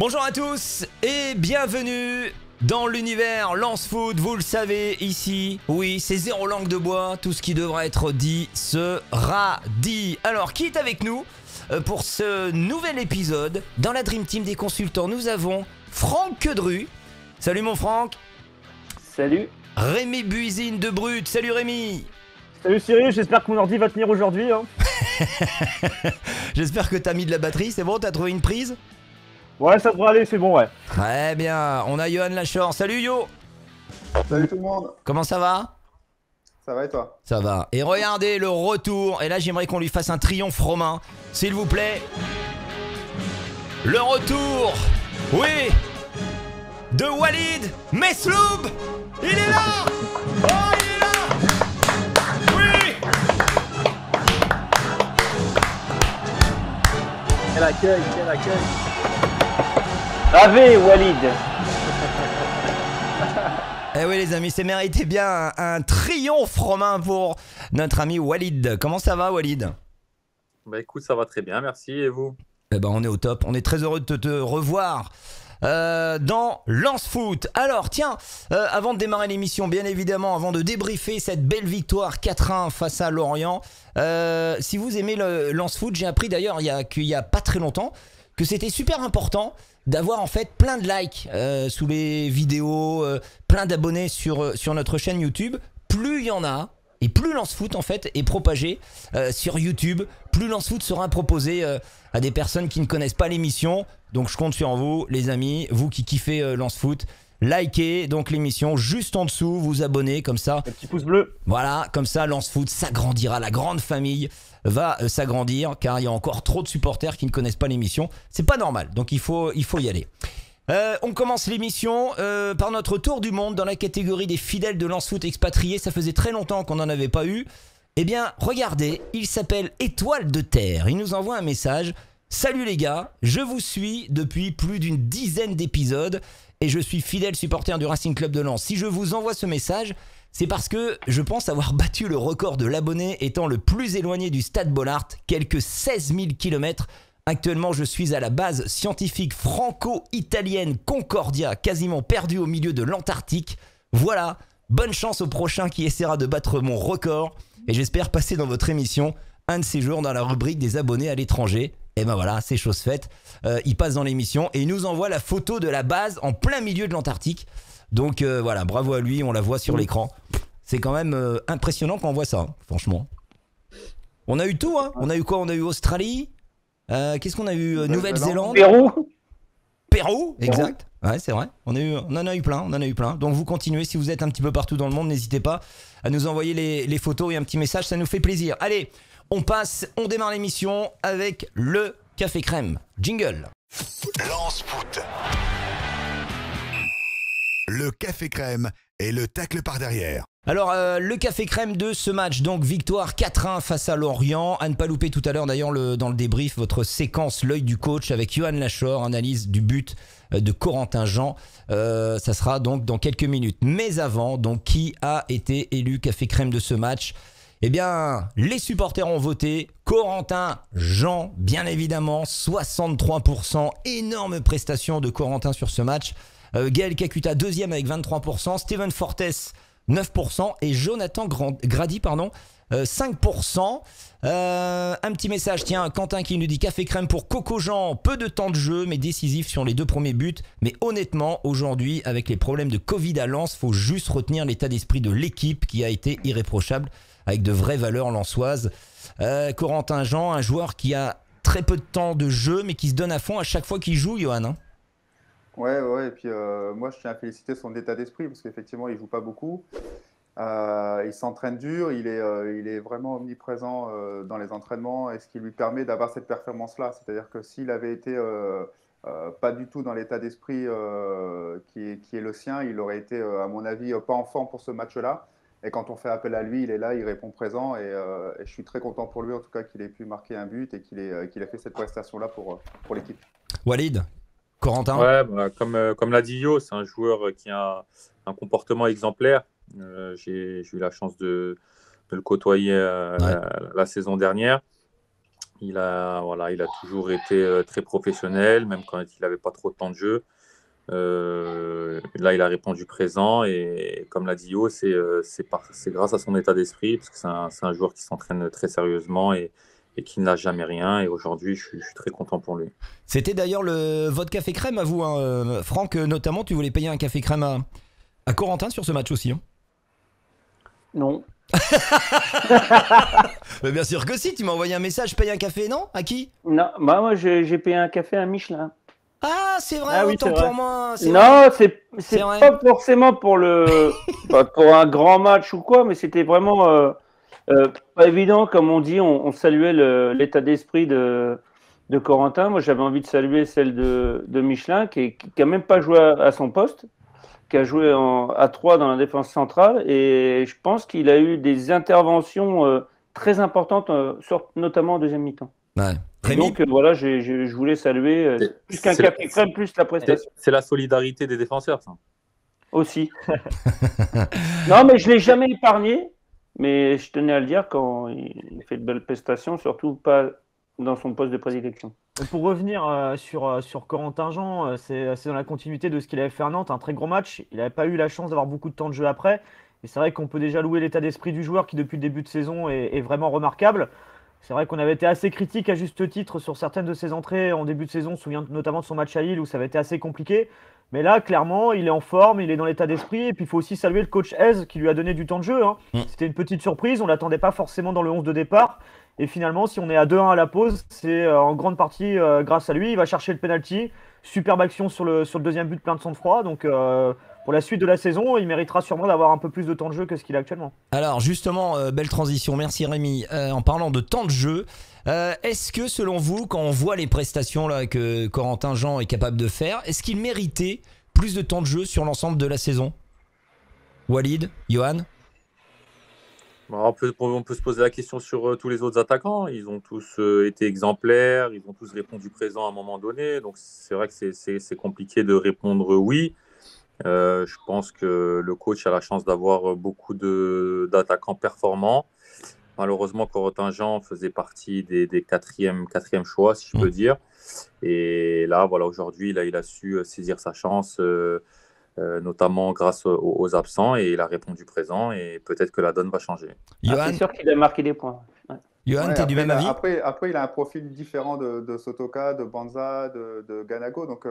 Bonjour à tous et bienvenue dans l'univers Lance Foot. Vous le savez ici, oui, c'est zéro langue de bois. Tout ce qui devra être dit sera dit. Alors, qui est avec nous pour ce nouvel épisode? Dans la Dream Team des consultants, nous avons Franck Quedru. Salut mon Franck. Salut. Rémi Buisine de Brut. Salut Rémi. Salut Cyril, j'espère que mon ordi va tenir aujourd'hui. Hein. J'espère que t'as mis de la batterie, c'est bon, t'as trouvé une prise? Ouais, ça devrait aller, c'est bon, ouais. Très bien, on a Johan Lachor. Salut Yo. Salut tout le monde. Comment ça va? Ça va et toi? Ça va. Et regardez le retour. Et là, j'aimerais qu'on lui fasse un triomphe romain, s'il vous plaît. Le retour, oui, de Walid Mesloub. Il est là. Oh, il est là. Oui. Quel accueil, quel accueil. Ave Walid. Eh oui les amis, c'est mérité bien un triomphe romain pour notre ami Walid. Comment ça va Walid? Bah écoute, ça va très bien, merci. Et vous? Eh ben on est au top, on est très heureux de te revoir dans Lance Foot. Alors tiens, avant de démarrer l'émission, bien évidemment, avant de débriefer cette belle victoire 4-1 face à Lorient, si vous aimez le Lance Foot, j'ai appris d'ailleurs qu'il y a pas très longtemps que c'était super important d'avoir en fait plein de likes sous les vidéos, plein d'abonnés sur notre chaîne YouTube. Plus il y en a, et plus Lance Foot en fait est propagé sur YouTube, plus Lance Foot sera proposé à des personnes qui ne connaissent pas l'émission. Donc je compte sur vous les amis, vous qui kiffez Lance Foot, likez donc l'émission juste en dessous, vous abonnez comme ça. Le petit pouce bleu. Voilà, comme ça Lance Foot s'agrandira, la grande famille va s'agrandir car il y a encore trop de supporters qui ne connaissent pas l'émission. C'est pas normal, donc il faut y aller. On commence l'émission par notre tour du monde dans la catégorie des fidèles de Lance Foot expatriés. Ça faisait très longtemps qu'on n'en avait pas eu. Eh bien, regardez, il s'appelle Étoile de Terre. Il nous envoie un message. Salut les gars, je vous suis depuis plus d'une dizaine d'épisodes et je suis fidèle supporter du Racing Club de Lens. Si je vous envoie ce message, c'est parce que je pense avoir battu le record de l'abonné étant le plus éloigné du Stade Bollaert, quelques 16 000 km. Actuellement, je suis à la base scientifique franco-italienne Concordia, quasiment perdue au milieu de l'Antarctique. Voilà, bonne chance au prochain qui essaiera de battre mon record. Et j'espère passer dans votre émission un de ces jours dans la rubrique des abonnés à l'étranger. Et ben voilà, c'est chose faite. Il passe dans l'émission et il nous envoie la photo de la base en plein milieu de l'Antarctique. Donc voilà, bravo à lui, on la voit sur l'écran. C'est quand même impressionnant quand on voit ça, hein, franchement. On a eu tout, hein. On a eu quoi? On a eu Australie. Qu'est-ce qu'on a eu? Nouvelle-Zélande. Pérou, exact. Ouais, c'est vrai. On en a eu plein. Donc vous continuez, si vous êtes un petit peu partout dans le monde, n'hésitez pas à nous envoyer les photos et un petit message, ça nous fait plaisir. Allez, on démarre l'émission avec le Café Crème. Jingle. Lance Foot. Le Café Crème et le tacle par derrière. Alors, le Café Crème de ce match, donc victoire 4-1 face à Lorient. À ne pas louper tout à l'heure d'ailleurs dans le débrief, votre séquence L'œil du coach avec Johan Lachor, analyse du but de Corentin Jean. Ça sera donc dans quelques minutes. Mais avant, donc qui a été élu Café Crème de ce match? Eh bien, les supporters ont voté. Corentin Jean, bien évidemment, 63%. Énorme prestation de Corentin sur ce match. Gaël Kakuta, deuxième avec 23%. Steven Fortes, 9%. Et Jonathan Grady, 5%. Un petit message, tiens, Quentin qui nous dit Café Crème pour Coco Jean. Peu de temps de jeu, mais décisif sur les deux premiers buts. Mais honnêtement, aujourd'hui, avec les problèmes de Covid à Lens, faut juste retenir l'état d'esprit de l'équipe qui a été irréprochable, avec de vraies valeurs lensoises. Corentin Jean, un joueur qui a très peu de temps de jeu, mais qui se donne à fond à chaque fois qu'il joue, Johan. Hein. Ouais, et puis moi je tiens à féliciter son état d'esprit parce qu'effectivement il joue pas beaucoup. Il s'entraîne dur, il est vraiment omniprésent dans les entraînements et ce qui lui permet d'avoir cette performance-là. C'est-à-dire que s'il avait été pas du tout dans l'état d'esprit qui est le sien, il aurait été, à mon avis, pas en forme pour ce match-là. Et quand on fait appel à lui, il est là, il répond présent et je suis très content pour lui en tout cas qu'il ait pu marquer un but et qu'il a fait cette prestation-là pour l'équipe. Walid, Corentin? Ouais, bah, comme l'a dit Yo, c'est un joueur qui a un comportement exemplaire. J'ai eu la chance de le côtoyer la saison dernière. il a toujours été très professionnel, même quand il n'avait pas trop de temps de jeu. Là, il a répondu présent et comme l'a dit Yo, c'est grâce à son état d'esprit, parce que c'est un joueur qui s'entraîne très sérieusement et qui n'a jamais rien. Et aujourd'hui, je suis très content pour lui. C'était d'ailleurs votre café crème à vous, hein. Franck, notamment, tu voulais payer un café crème à Corentin sur ce match aussi. Hein. Non. Mais bien sûr que si, tu m'as envoyé un message, paye un café, non? À qui? Non, bah moi j'ai payé un café à Michelin. Ah, c'est vrai, Ah oui, autant c'est vrai. pour moi. C'est vrai. Non, c'est C'est vrai. pas forcément pour pour un grand match ou quoi, mais c'était vraiment pas évident, comme on dit, on saluait l'état d'esprit de Corentin. Moi, j'avais envie de saluer celle de Michelin, qui a même pas joué à son poste, qui a joué à 3 dans la défense centrale, et je pense qu'il a eu des interventions très importantes, notamment en deuxième mi-temps. Ouais. Et Rémi, donc voilà, je voulais saluer plus qu'un C'est- café crème, plus la prestation C'est la solidarité des défenseurs, ça. aussi. Non, mais je l'ai jamais épargné, mais je tenais à le dire quand il fait de belles prestations, surtout pas dans son poste de prédilection. Pour revenir sur Corentin Jean, c'est dans la continuité de ce qu'il avait fait à Nantes, un très gros match. Il n'avait pas eu la chance d'avoir beaucoup de temps de jeu après. Et c'est vrai qu'on peut déjà louer l'état d'esprit du joueur qui, depuis le début de saison, est vraiment remarquable. C'est vrai qu'on avait été assez critique à juste titre sur certaines de ses entrées en début de saison. On se souvient notamment de son match à Lille où ça avait été assez compliqué. Mais là, clairement, il est en forme, il est dans l'état d'esprit. Et puis, il faut aussi saluer le coach Hez qui lui a donné du temps de jeu. Hein. C'était une petite surprise. On ne l'attendait pas forcément dans le 11 de départ. Et finalement, si on est à 2-1 à la pause, c'est en grande partie grâce à lui. Il va chercher le penalty. Superbe action sur le deuxième but, plein de sang-froid. Donc, pour la suite de la saison, il méritera sûrement d'avoir un peu plus de temps de jeu que ce qu'il a actuellement. alors justement, belle transition, merci Rémi. En parlant de temps de jeu, est-ce que selon vous, quand on voit les prestations là, que Corentin Jean est capable de faire, est-ce qu'il méritait plus de temps de jeu sur l'ensemble de la saison? Walid, Johan? Bon, on peut se poser la question sur tous les autres attaquants. Ils ont tous été exemplaires, ils ont tous répondu présent à un moment donné. Donc c'est vrai que c'est compliqué de répondre oui. Je pense que le coach a la chance d'avoir beaucoup d'attaquants performants. Malheureusement, Corentin Jean faisait partie des quatrième choix, si je peux dire. Et là, voilà, aujourd'hui, il a su saisir sa chance, notamment grâce aux absents, et il a répondu présent. Et peut-être que la donne va changer. Johan, C'est sûr qu'il a marqué des points. Ouais. Johan, Ouais, t'es du après, même avis? après, il a un profil différent de Sotoka, de Banza, de Ganago. Donc,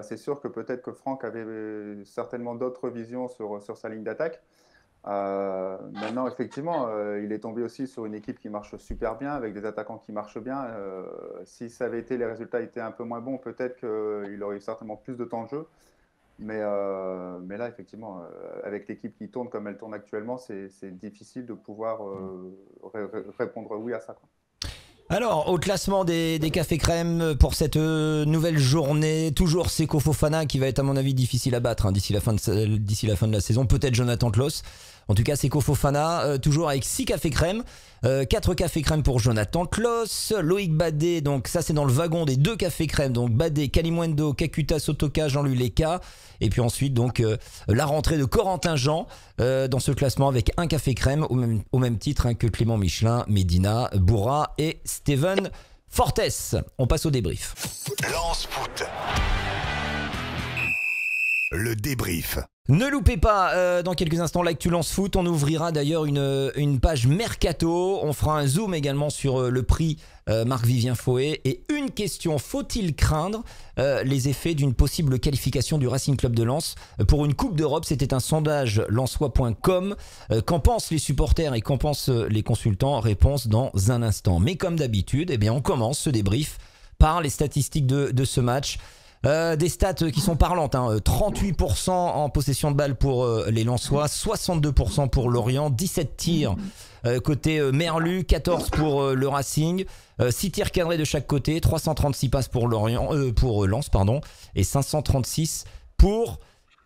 c'est sûr que peut-être que Franck avait certainement d'autres visions sur sa ligne d'attaque. Maintenant, effectivement, il est tombé aussi sur une équipe qui marche super bien, avec des attaquants qui marchent bien. Si ça avait été, les résultats étaient un peu moins bons, peut-être qu'il aurait eu certainement plus de temps de jeu. Mais là, effectivement, avec l'équipe qui tourne comme elle tourne actuellement, c'est difficile de pouvoir répondre oui à ça, quoi. Alors, au classement des cafés crème pour cette nouvelle journée, toujours Seko Fofana qui va être à mon avis difficile à battre hein, d'ici la fin de la saison, peut-être Jonathan Tlos. En tout cas, Seko Fofana, toujours avec 6 cafés crème, 4 cafés crème pour Jonathan Tlos, Loïc Badé, donc ça c'est dans le wagon des 2 cafés crème, donc Badé, Kalimundo, Kakuta, Sotoka, Jean-Louis Leka, et puis ensuite donc la rentrée de Corentin Jean dans ce classement avec 1 café crème au même titre hein, que Clément Michelin, Medina, Bourra et Steven Fortes. On passe au débrief. Lance foot. Le débrief. Ne loupez pas dans quelques instants l'actu Lance Foot. On ouvrira d'ailleurs une page Mercato. On fera un zoom également sur le prix Marc-Vivien Foé. Et une question, faut-il craindre les effets d'une possible qualification du Racing Club de Lens pour une Coupe d'Europe? C'était un sondage lensois.com. Qu'en pensent les supporters et qu'en pensent les consultants? Réponse dans un instant. Mais comme d'habitude, eh bien, on commence ce débrief par les statistiques de ce match. Des stats qui sont parlantes hein. 38% en possession de balle pour les Lensois, 62% pour Lorient, 17 tirs côté Merlu, 14 pour le Racing, 6 tirs cadrés de chaque côté, 336 passes pour Lens pardon, et 536 pour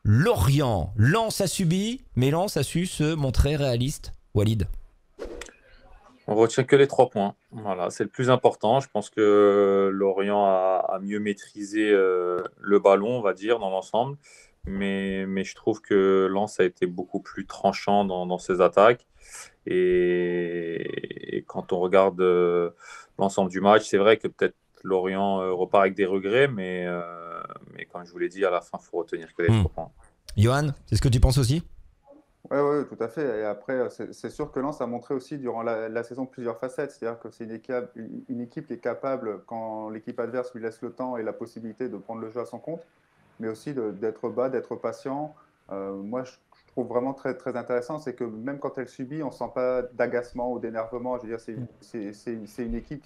Lorient. Lens a subi, mais Lens a su se montrer réaliste. Walid. On retient que les 3 points. Voilà, c'est le plus important. Je pense que Lorient a mieux maîtrisé le ballon, on va dire, dans l'ensemble. Mais je trouve que Lens a été beaucoup plus tranchant dans ses attaques. Et quand on regarde l'ensemble du match, c'est vrai que peut-être Lorient repart avec des regrets, mais comme je vous l'ai dit, à la fin, il faut retenir que les 3 points. Johan, c'est ce que tu penses aussi? Oui, ouais, tout à fait. Et après, c'est sûr que Lens a montré aussi durant la saison plusieurs facettes. C'est-à-dire que c'est une équipe qui est capable, quand l'équipe adverse lui laisse le temps et la possibilité de prendre le jeu à son compte, mais aussi d'être bas, d'être patient. Moi, je trouve vraiment très, très intéressant, c'est que même quand elle subit, on ne sent pas d'agacement ou d'énervement. Je veux dire, c'est une équipe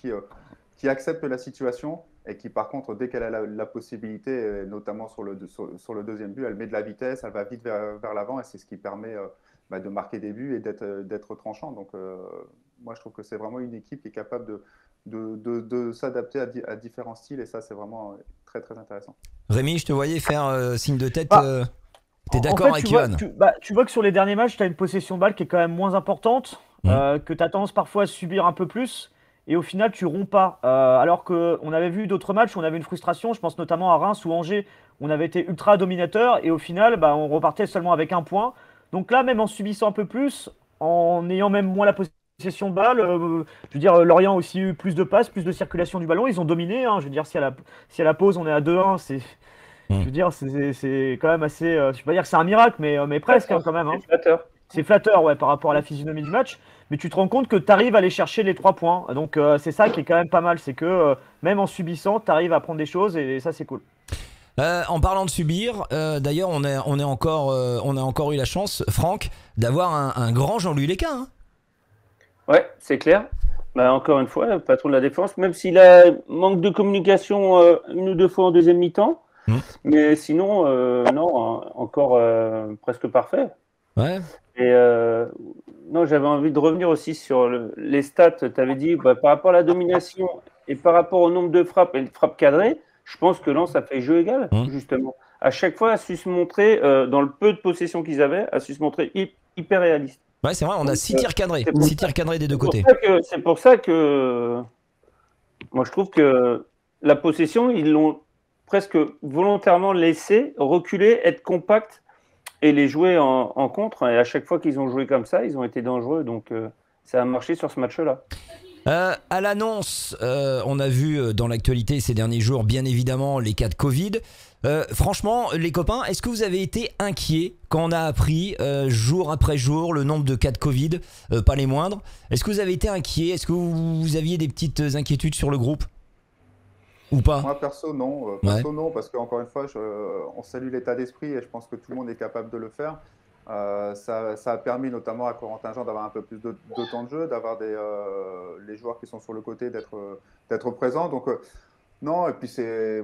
qui accepte la situation et qui, par contre, dès qu'elle a la possibilité, notamment sur le deuxième but, elle met de la vitesse, elle va vite vers l'avant et c'est ce qui permet de marquer des buts et d'être tranchant. Donc, moi, je trouve que c'est vraiment une équipe qui est capable de s'adapter à différents styles et ça, c'est vraiment très, très intéressant. Rémi, je te voyais faire signe de tête. T'es En d'accord fait, avec Johan? tu vois que sur les derniers matchs, tu as une possession de balle qui est quand même moins importante, que tu as tendance parfois à subir un peu plus, et au final, tu romps pas. Alors qu'on avait vu d'autres matchs où on avait une frustration, je pense notamment à Reims ou Angers, on avait été ultra dominateur, et au final, on repartait seulement avec 1 point. Donc là, même en subissant un peu plus, en ayant même moins la possession de balle, je veux dire, Lorient a aussi eu plus de passes, plus de circulation du ballon, ils ont dominé, hein. Je veux dire, si à la pause, on est à 2-1, je veux dire, c'est quand même assez. Je ne vais pas dire que c'est un miracle, mais presque quand même. Hein. C'est flatteur. C'est flatteur, ouais, par rapport à la physionomie du match. Mais tu te rends compte que tu arrives à aller chercher les 3 points. Donc c'est ça qui est quand même pas mal. C'est que même en subissant, tu arrives à prendre des choses et ça, c'est cool. En parlant de subir, d'ailleurs, on a encore eu la chance, Franck, d'avoir un grand Jean-Louis Léquin. Hein. Ouais, c'est clair. Encore une fois, le patron de la défense, même s'il a manque de communication 1 ou 2 fois en deuxième mi-temps. Mais sinon, non, encore presque parfait. Ouais. Et non, j'avais envie de revenir aussi sur les stats. Tu avais dit, par rapport à la domination et par rapport au nombre de frappes et de frappes cadrées, je pense que Lens a fait jeu égal, justement. À chaque fois, a su se montrer, dans le peu de possession qu'ils avaient, a su se montrer hyper réaliste. Ouais, c'est vrai, on a 6 tirs cadrés. 6 tirs cadrés des deux côtés. C'est pour ça que moi, je trouve que la possession, ils l'ont presque volontairement laissé reculer, être compact et les jouer en contre. Et à chaque fois qu'ils ont joué comme ça, ils ont été dangereux. Donc, ça a marché sur ce match-là. À l'annonce, on a vu dans l'actualité ces derniers jours, bien évidemment, les cas de Covid. Franchement, les copains, est-ce que vous avez été inquiets quand on a appris jour après jour le nombre de cas de Covid, pas les moindres? Est-ce que vous avez été inquiets? Est-ce que vous aviez des petites inquiétudes sur le groupe? Ou pas? Moi, perso, non. Non, parce qu'encore une fois, on salue l'état d'esprit et je pense que tout le monde est capable de le faire. Ça a permis notamment à Corentin Jean d'avoir un peu plus de temps de jeu, d'avoir les joueurs qui sont sur le côté d'être présents. Donc, non, et puis c'est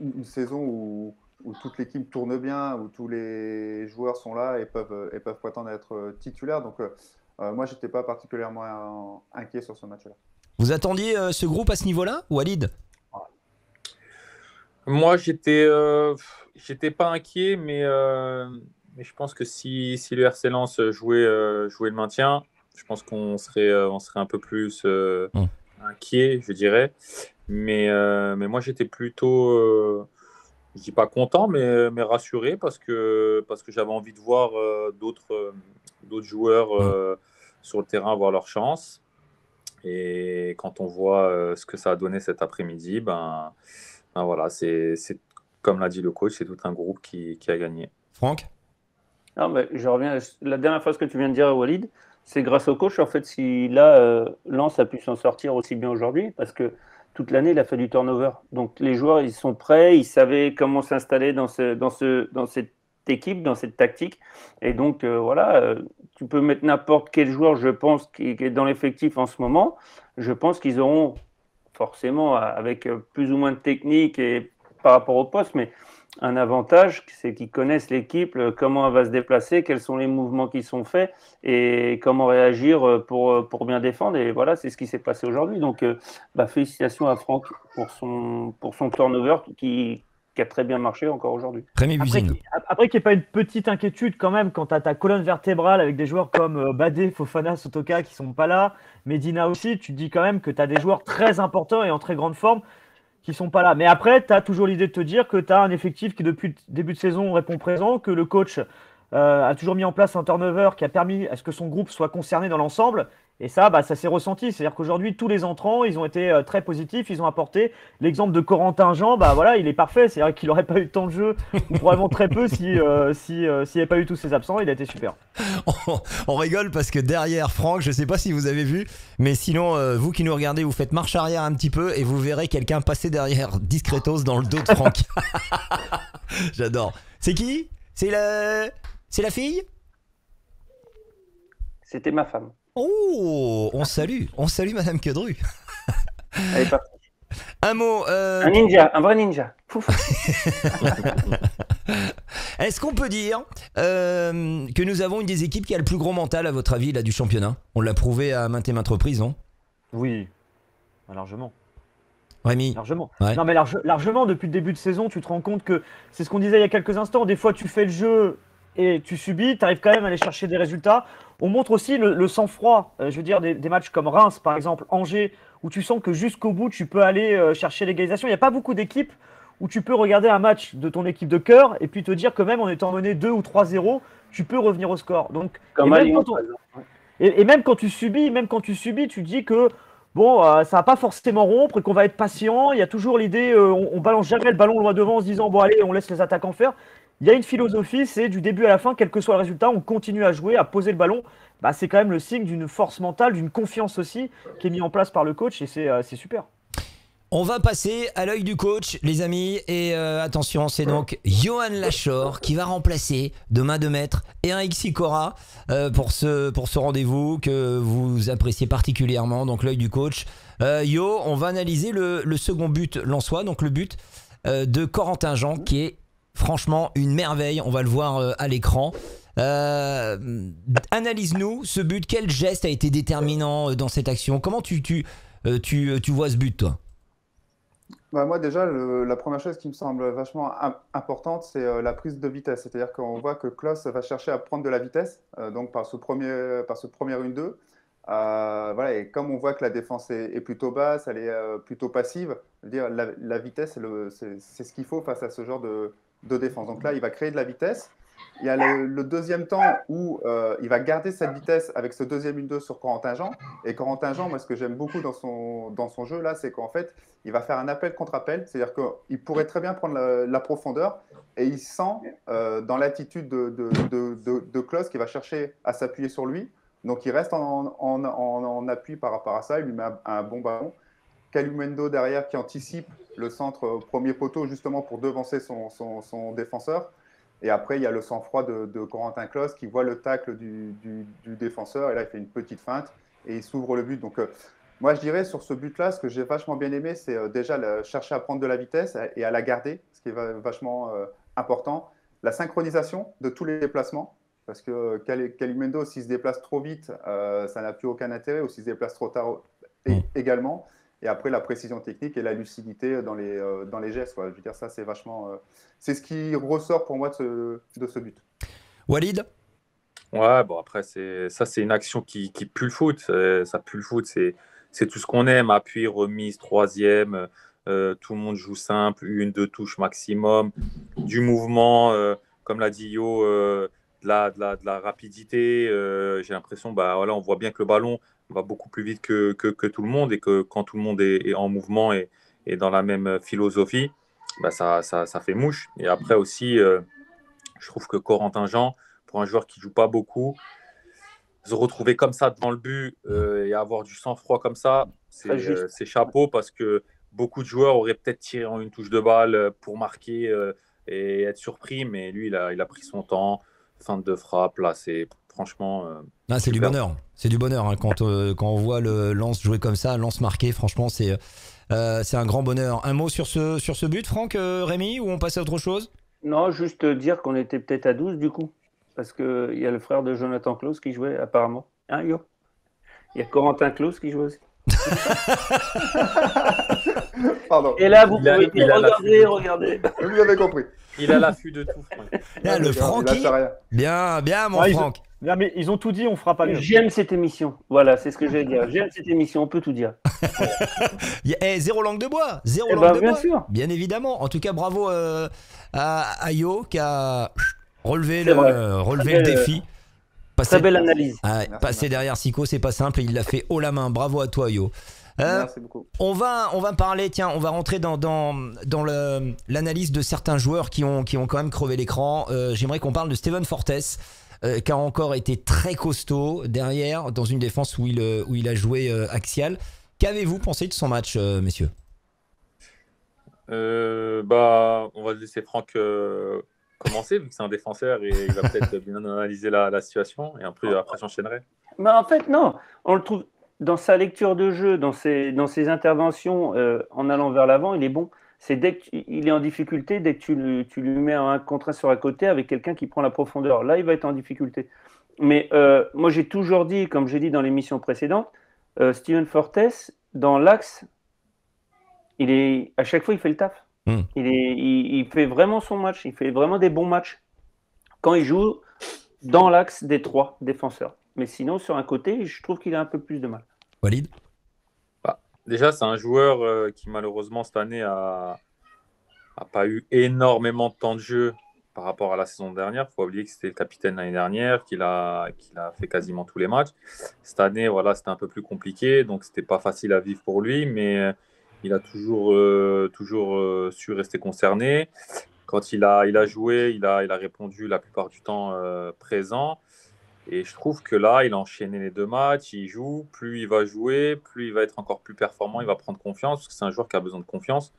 une saison où toute l'équipe tourne bien, où tous les joueurs sont là et peuvent prétendre être titulaires. Donc, moi, je n'étais pas particulièrement inquiet sur ce match-là. Vous attendiez ce groupe à ce niveau-là, Walid? Moi, j'étais pas inquiet, mais je pense que si le RC Lens jouait le maintien, je pense qu'on serait un peu plus inquiet, je dirais. Mais moi, j'étais plutôt, je dis pas content, mais rassuré parce que j'avais envie de voir d'autres joueurs sur le terrain avoir leur chance. Et quand on voit ce que ça a donné cet après-midi, voilà, c'est comme l'a dit le coach, c'est tout un groupe qui a gagné. Franck? Non, mais je reviens. La dernière fois, ce que tu viens de dire à Walid, c'est grâce au coach, en fait, si là, Lens a pu s'en sortir aussi bien aujourd'hui, parce que toute l'année, il a fait du turnover. Donc, les joueurs, ils sont prêts, ils savaient comment s'installer dans cette équipe, dans cette tactique. Et donc, voilà, tu peux mettre n'importe quel joueur, je pense, qui est dans l'effectif en ce moment. Je pense qu'ils auront forcément, avec plus ou moins de technique et par rapport au poste, mais un avantage, c'est qu'ils connaissent l'équipe, comment elle va se déplacer, quels sont les mouvements qui sont faits et comment réagir pour bien défendre. Et voilà, c'est ce qui s'est passé aujourd'hui. Donc, félicitations à Franck pour son turnover qui a très bien marché encore aujourd'hui. Rémi Buzine. Après qu'il n'y ait pas une petite inquiétude quand même quand tu as ta colonne vertébrale avec des joueurs comme Badé, Fofana, Sotoka qui sont pas là, Medina aussi, tu te dis quand même que tu as des joueurs très importants et en très grande forme qui sont pas là. Mais après, tu as toujours l'idée de te dire que tu as un effectif qui depuis le début de saison répond présent, que le coach a toujours mis en place un turnover qui a permis à ce que son groupe soit concerné dans l'ensemble. Et ça, ça s'est ressenti. C'est-à-dire qu'aujourd'hui, tous les entrants, ils ont été très positifs. Ils ont apporté l'exemple de Corentin Jean. Voilà, il est parfait. C'est-à-dire qu'il n'aurait pas eu de temps de jeu, ou probablement très peu, s'il n'y avait pas eu tous ses absents. Il a été super. On rigole parce que derrière Franck, je ne sais pas si vous avez vu, mais sinon, vous qui nous regardez, vous faites marche arrière un petit peu et vous verrez quelqu'un passer derrière discretos dans le dos de Franck. J'adore. C'est qui? C'est la fille? C'était ma femme. Oh, on salue Madame Quedru. Elle est partie. Un mot. Un ninja, un vrai ninja. Pouf. Est-ce qu'on peut dire que nous avons une des équipes qui a le plus gros mental à votre avis là du championnat? On l'a prouvé à maintes et maintes reprises, non? Oui, largement. Rémi? Largement. Ouais. Non, mais largement, depuis le début de saison, tu te rends compte que c'est ce qu'on disait il y a quelques instants. Des fois, tu fais le jeu et tu subis, tu arrives quand même à aller chercher des résultats. On montre aussi le sang-froid. Je veux dire, des matchs comme Reims, par exemple, Angers, où tu sens que jusqu'au bout, tu peux aller chercher l'égalisation. Il n'y a pas beaucoup d'équipes où tu peux regarder un match de ton équipe de cœur et puis te dire que même en étant mené 2 ou 3-0, tu peux revenir au score. Donc, Comme à Lyon, par exemple. et même quand tu subis, tu dis que bon, ça va pas forcément rompre et qu'on va être patient. Il y a toujours l'idée, on balance jamais le ballon loin devant en se disant bon allez, on laisse les attaquants faire. Il y a une philosophie, c'est du début à la fin, quel que soit le résultat, on continue à jouer, à poser le ballon. C'est quand même le signe d'une force mentale, d'une confiance aussi qui est mise en place par le coach et c'est super. On va passer à l'œil du coach, les amis, et attention, c'est donc Johan Lachor qui va remplacer de main de maître Eric Sicora pour ce rendez-vous que vous appréciez particulièrement, donc l'œil du coach. On va analyser le second but lensois, donc le but de Corentin Jean qui est franchement une merveille, on va le voir à l'écran. Analyse-nous ce but, quel geste a été déterminant dans cette action? Comment tu vois ce but, toi? Moi, déjà, la première chose qui me semble vachement importante, c'est la prise de vitesse. C'est-à-dire qu'on voit que Klose va chercher à prendre de la vitesse, donc par ce premier 1-2. Voilà, et comme on voit que la défense est plutôt basse, elle est plutôt passive, je veux dire, la vitesse, c'est ce qu'il faut face à ce genre de défense. Donc là, il va créer de la vitesse. Il y a le deuxième temps où il va garder cette vitesse avec ce deuxième 1-2 sur Corentin Jean. Et Corentin Jean, moi, ce que j'aime beaucoup dans son jeu, là, c'est qu'en fait, il va faire un appel contre appel. C'est-à-dire qu'il pourrait très bien prendre la profondeur et il sent dans l'attitude de Klose qu'il va chercher à s'appuyer sur lui. Donc, il reste en appui par rapport à ça. Il lui met un bon ballon. Calumendo derrière qui anticipe le centre premier poteau justement pour devancer son défenseur. Et après, il y a le sang-froid de Corentin Klose qui voit le tacle du défenseur. Et là, il fait une petite feinte et il s'ouvre le but. Donc, moi, je dirais sur ce but-là, ce que j'ai vachement bien aimé, c'est déjà chercher à prendre de la vitesse et à la garder, ce qui est vachement important. La synchronisation de tous les déplacements. Parce que Calumendo, s'il se déplace trop vite, ça n'a plus aucun intérêt. Ou s'il se déplace trop tard également. Et après, la précision technique et la lucidité dans les gestes. Je veux dire, ça, c'est vachement... c'est ce qui ressort pour moi de ce but. Walid? Ouais, bon, après, c'est une action qui pue le foot. Ça pue le foot, c'est tout ce qu'on aime. Appui, remise, troisième. Tout le monde joue simple. 1-2 touches maximum. Du mouvement, comme l'a dit Yo, de la rapidité. J'ai l'impression, voilà, on voit bien que le ballon va beaucoup plus vite que tout le monde et que quand tout le monde est en mouvement et dans la même philosophie, ça fait mouche. Et après aussi, je trouve que Corentin Jean, pour un joueur qui ne joue pas beaucoup, se retrouver comme ça devant le but et avoir du sang-froid comme ça, c'est chapeau parce que beaucoup de joueurs auraient peut-être tiré en une touche de balle pour marquer et être surpris, mais lui, il a pris son temps, feinte de frappe, là, c'est franchement... c'est du bonheur. C'est du bonheur hein, quand on voit le Lens jouer comme ça, Lens marqué, franchement, c'est un grand bonheur. Un mot sur ce but, Franck, Rémi, ou on passe à autre chose? Non, juste dire qu'on était peut-être à 12 du coup. Parce qu'il y a le frère de Jonathan Klose qui jouait apparemment. Hein, Yo? Il y a Corentin Klose qui joue aussi. Pardon. Et là, vous pouvez regarder. Vous avez compris. Il a l'affût de tout, Franck. Là, le Francky. Bien, mon Franck. Non, mais ils ont tout dit, on fera pas mieux. J'aime cette émission. Voilà, c'est ce que j'ai à dire. J'aime cette émission, on peut tout dire. Zéro langue de bois. Zéro Eh langue ben, de bien bois. sûr. Bien évidemment. En tout cas, bravo à Yo qui a Relever C'est vrai. relever Très le belle- défi. Très belle analyse. Ah, Merci, passer derrière Sico, c'est pas simple. Il l'a fait haut la main. Bravo à toi, Yo. Merci beaucoup. On va parler, tiens, on va rentrer dans l'analyse de certains joueurs qui ont quand même crevé l'écran. J'aimerais qu'on parle de Steven Fortes, qui a encore été très costaud derrière, dans une défense où il a joué axial. Qu'avez-vous pensé de son match, messieurs? On va laisser Franck commencer, vu que c'est un défenseur et il va peut-être bien analyser la situation. Et après, j'enchaînerai. Mais en fait, non, on le trouve dans sa lecture de jeu, dans ses interventions en allant vers l'avant, il est bon. C'est dès qu'il est en difficulté, dès que tu lui mets un contre un sur un côté avec quelqu'un qui prend la profondeur. Là, il va être en difficulté. Mais moi, j'ai toujours dit, comme j'ai dit dans l'émission précédente, Steven Fortes, dans l'axe, à chaque fois, il fait le taf. Il fait vraiment son match, il fait vraiment des bons matchs quand il joue dans l'axe des trois défenseurs. Mais sinon, sur un côté, je trouve qu'il a un peu plus de mal. Walid? Déjà, c'est un joueur qui, malheureusement, cette année, a pas eu énormément de temps de jeu par rapport à la saison dernière. Il faut oublier que c'était le capitaine l'année dernière, qu'il a fait quasiment tous les matchs. Cette année, voilà, c'était un peu plus compliqué, donc c'était pas facile à vivre pour lui, mais il a toujours su rester concerné. Quand il a joué, il a répondu la plupart du temps présent. Et je trouve que là, il a enchaîné les 2 matchs, il joue, plus il va jouer, plus il va être encore plus performant, il va prendre confiance, parce que c'est un joueur qui a besoin de confiance.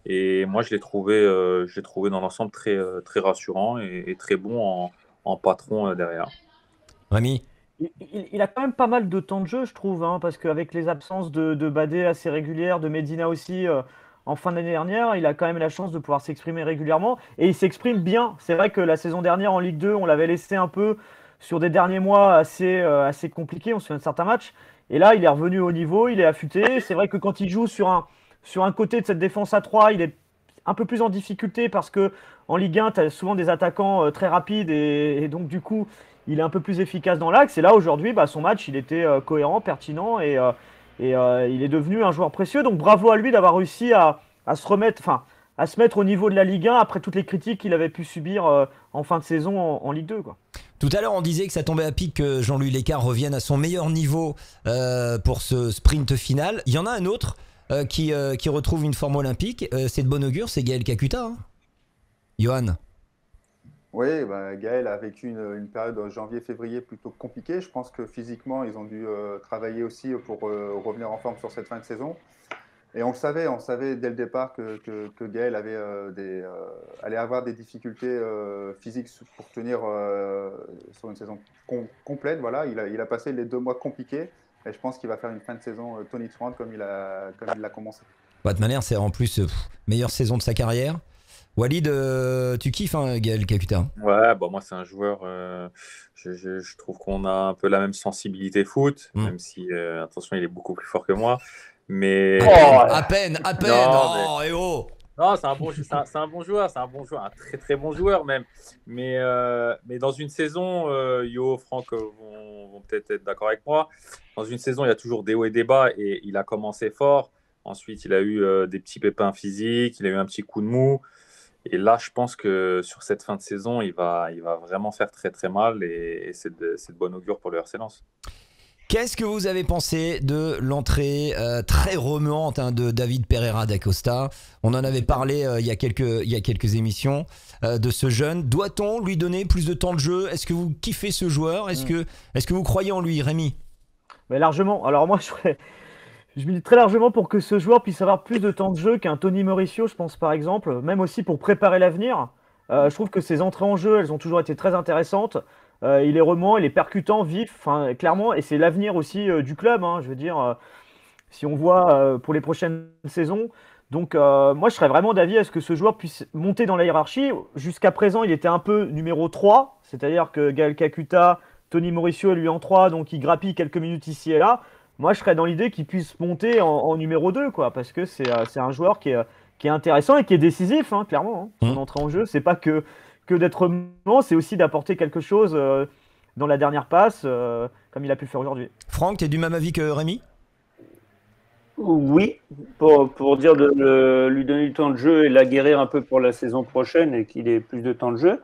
Et moi, je l'ai trouvé dans l'ensemble très rassurant et très bon en patron derrière. Rémi? Il a quand même pas mal de temps de jeu, je trouve, hein, parce qu'avec les absences de Badé assez régulières, de Medina aussi en fin d'année dernière, il a quand même la chance de pouvoir s'exprimer régulièrement et il s'exprime bien. C'est vrai que la saison dernière en Ligue 2, on l'avait laissé un peu sur des derniers mois assez compliqués, on se souvient de certains matchs. Et là, il est revenu au niveau, il est affûté. C'est vrai que quand il joue sur un côté de cette défense à 3, il est un peu plus en difficulté parce que en Ligue 1, tu as souvent des attaquants très rapides et donc du coup, il est un peu plus efficace dans l'axe. Et là, aujourd'hui, son match, il était cohérent, pertinent et il est devenu un joueur précieux. Donc bravo à lui d'avoir réussi à se mettre au niveau de la Ligue 1 après toutes les critiques qu'il avait pu subir en fin de saison en Ligue 2, quoi. Tout à l'heure, on disait que ça tombait à pic que Jean-Louis Lécart revienne à son meilleur niveau pour ce sprint final. Il y en a un autre qui retrouve une forme olympique. C'est de bon augure, c'est Gaël Kakuta. Hein. Johan? Oui, Gaël a vécu une période janvier-février plutôt compliquée. Je pense que physiquement, ils ont dû travailler aussi pour revenir en forme sur cette fin de saison. Et on savait dès le départ que Gaël allait avoir des difficultés physiques pour tenir sur une saison complète. Voilà, il a passé les 2 mois compliqués et je pense qu'il va faire une fin de saison tonitruante comme il l'a commencé. De toute manière, c'est en plus meilleure saison de sa carrière. Walid, tu kiffes hein, Gaël Kakuta? Ouais, moi, c'est un joueur. Je trouve qu'on a un peu la même sensibilité foot, même si, attention, il est beaucoup plus fort que moi. Mais à peine. Non, Eh oh. non, c'est un bon joueur, un très très bon joueur même. Mais dans une saison, Yo, Franck vont peut-être être d'accord avec moi. Dans une saison, il y a toujours des hauts et des bas et il a commencé fort. Ensuite, il a eu des petits pépins physiques, il a eu un petit coup de mou. Et là, je pense que sur cette fin de saison, il va vraiment faire très très mal et c'est de bon augure pour le RC Lens. Qu'est-ce que vous avez pensé de l'entrée très remuante de David Pereira da Costa? On en avait parlé il y a quelques émissions de ce jeune. Doit-on lui donner plus de temps de jeu? Est-ce que vous kiffez ce joueur? Est-ce que vous croyez en lui, Rémi? Mais largement. Alors moi, je milite très largement pour que ce joueur puisse avoir plus de temps de jeu qu'un Tony Mauricio, je pense par exemple, même aussi pour préparer l'avenir. Je trouve que ses entrées en jeu, elles ont toujours été très intéressantes. Il est remuant, il est percutant, vif, clairement, et c'est l'avenir aussi du club. Hein, je veux dire, si on voit pour les prochaines saisons. Donc moi, je serais vraiment d'avis à ce que ce joueur puisse monter dans la hiérarchie. Jusqu'à présent, il était un peu numéro 3, c'est-à-dire que Gaël Kakuta, Tony Mauricio est lui en 3, donc il grappille quelques minutes ici et là. Moi, je serais dans l'idée qu'il puisse monter en numéro 2, quoi, parce que c'est un joueur qui est intéressant et qui est décisif, hein, clairement. Hein. Son entrée en jeu, c'est pas que d'être remuant, c'est aussi d'apporter quelque chose dans la dernière passe, comme il a pu le faire aujourd'hui. Franck, tu es du même avis que Rémi? Oui, pour dire de lui donner du temps de jeu et la guérir un peu pour la saison prochaine et qu'il ait plus de temps de jeu.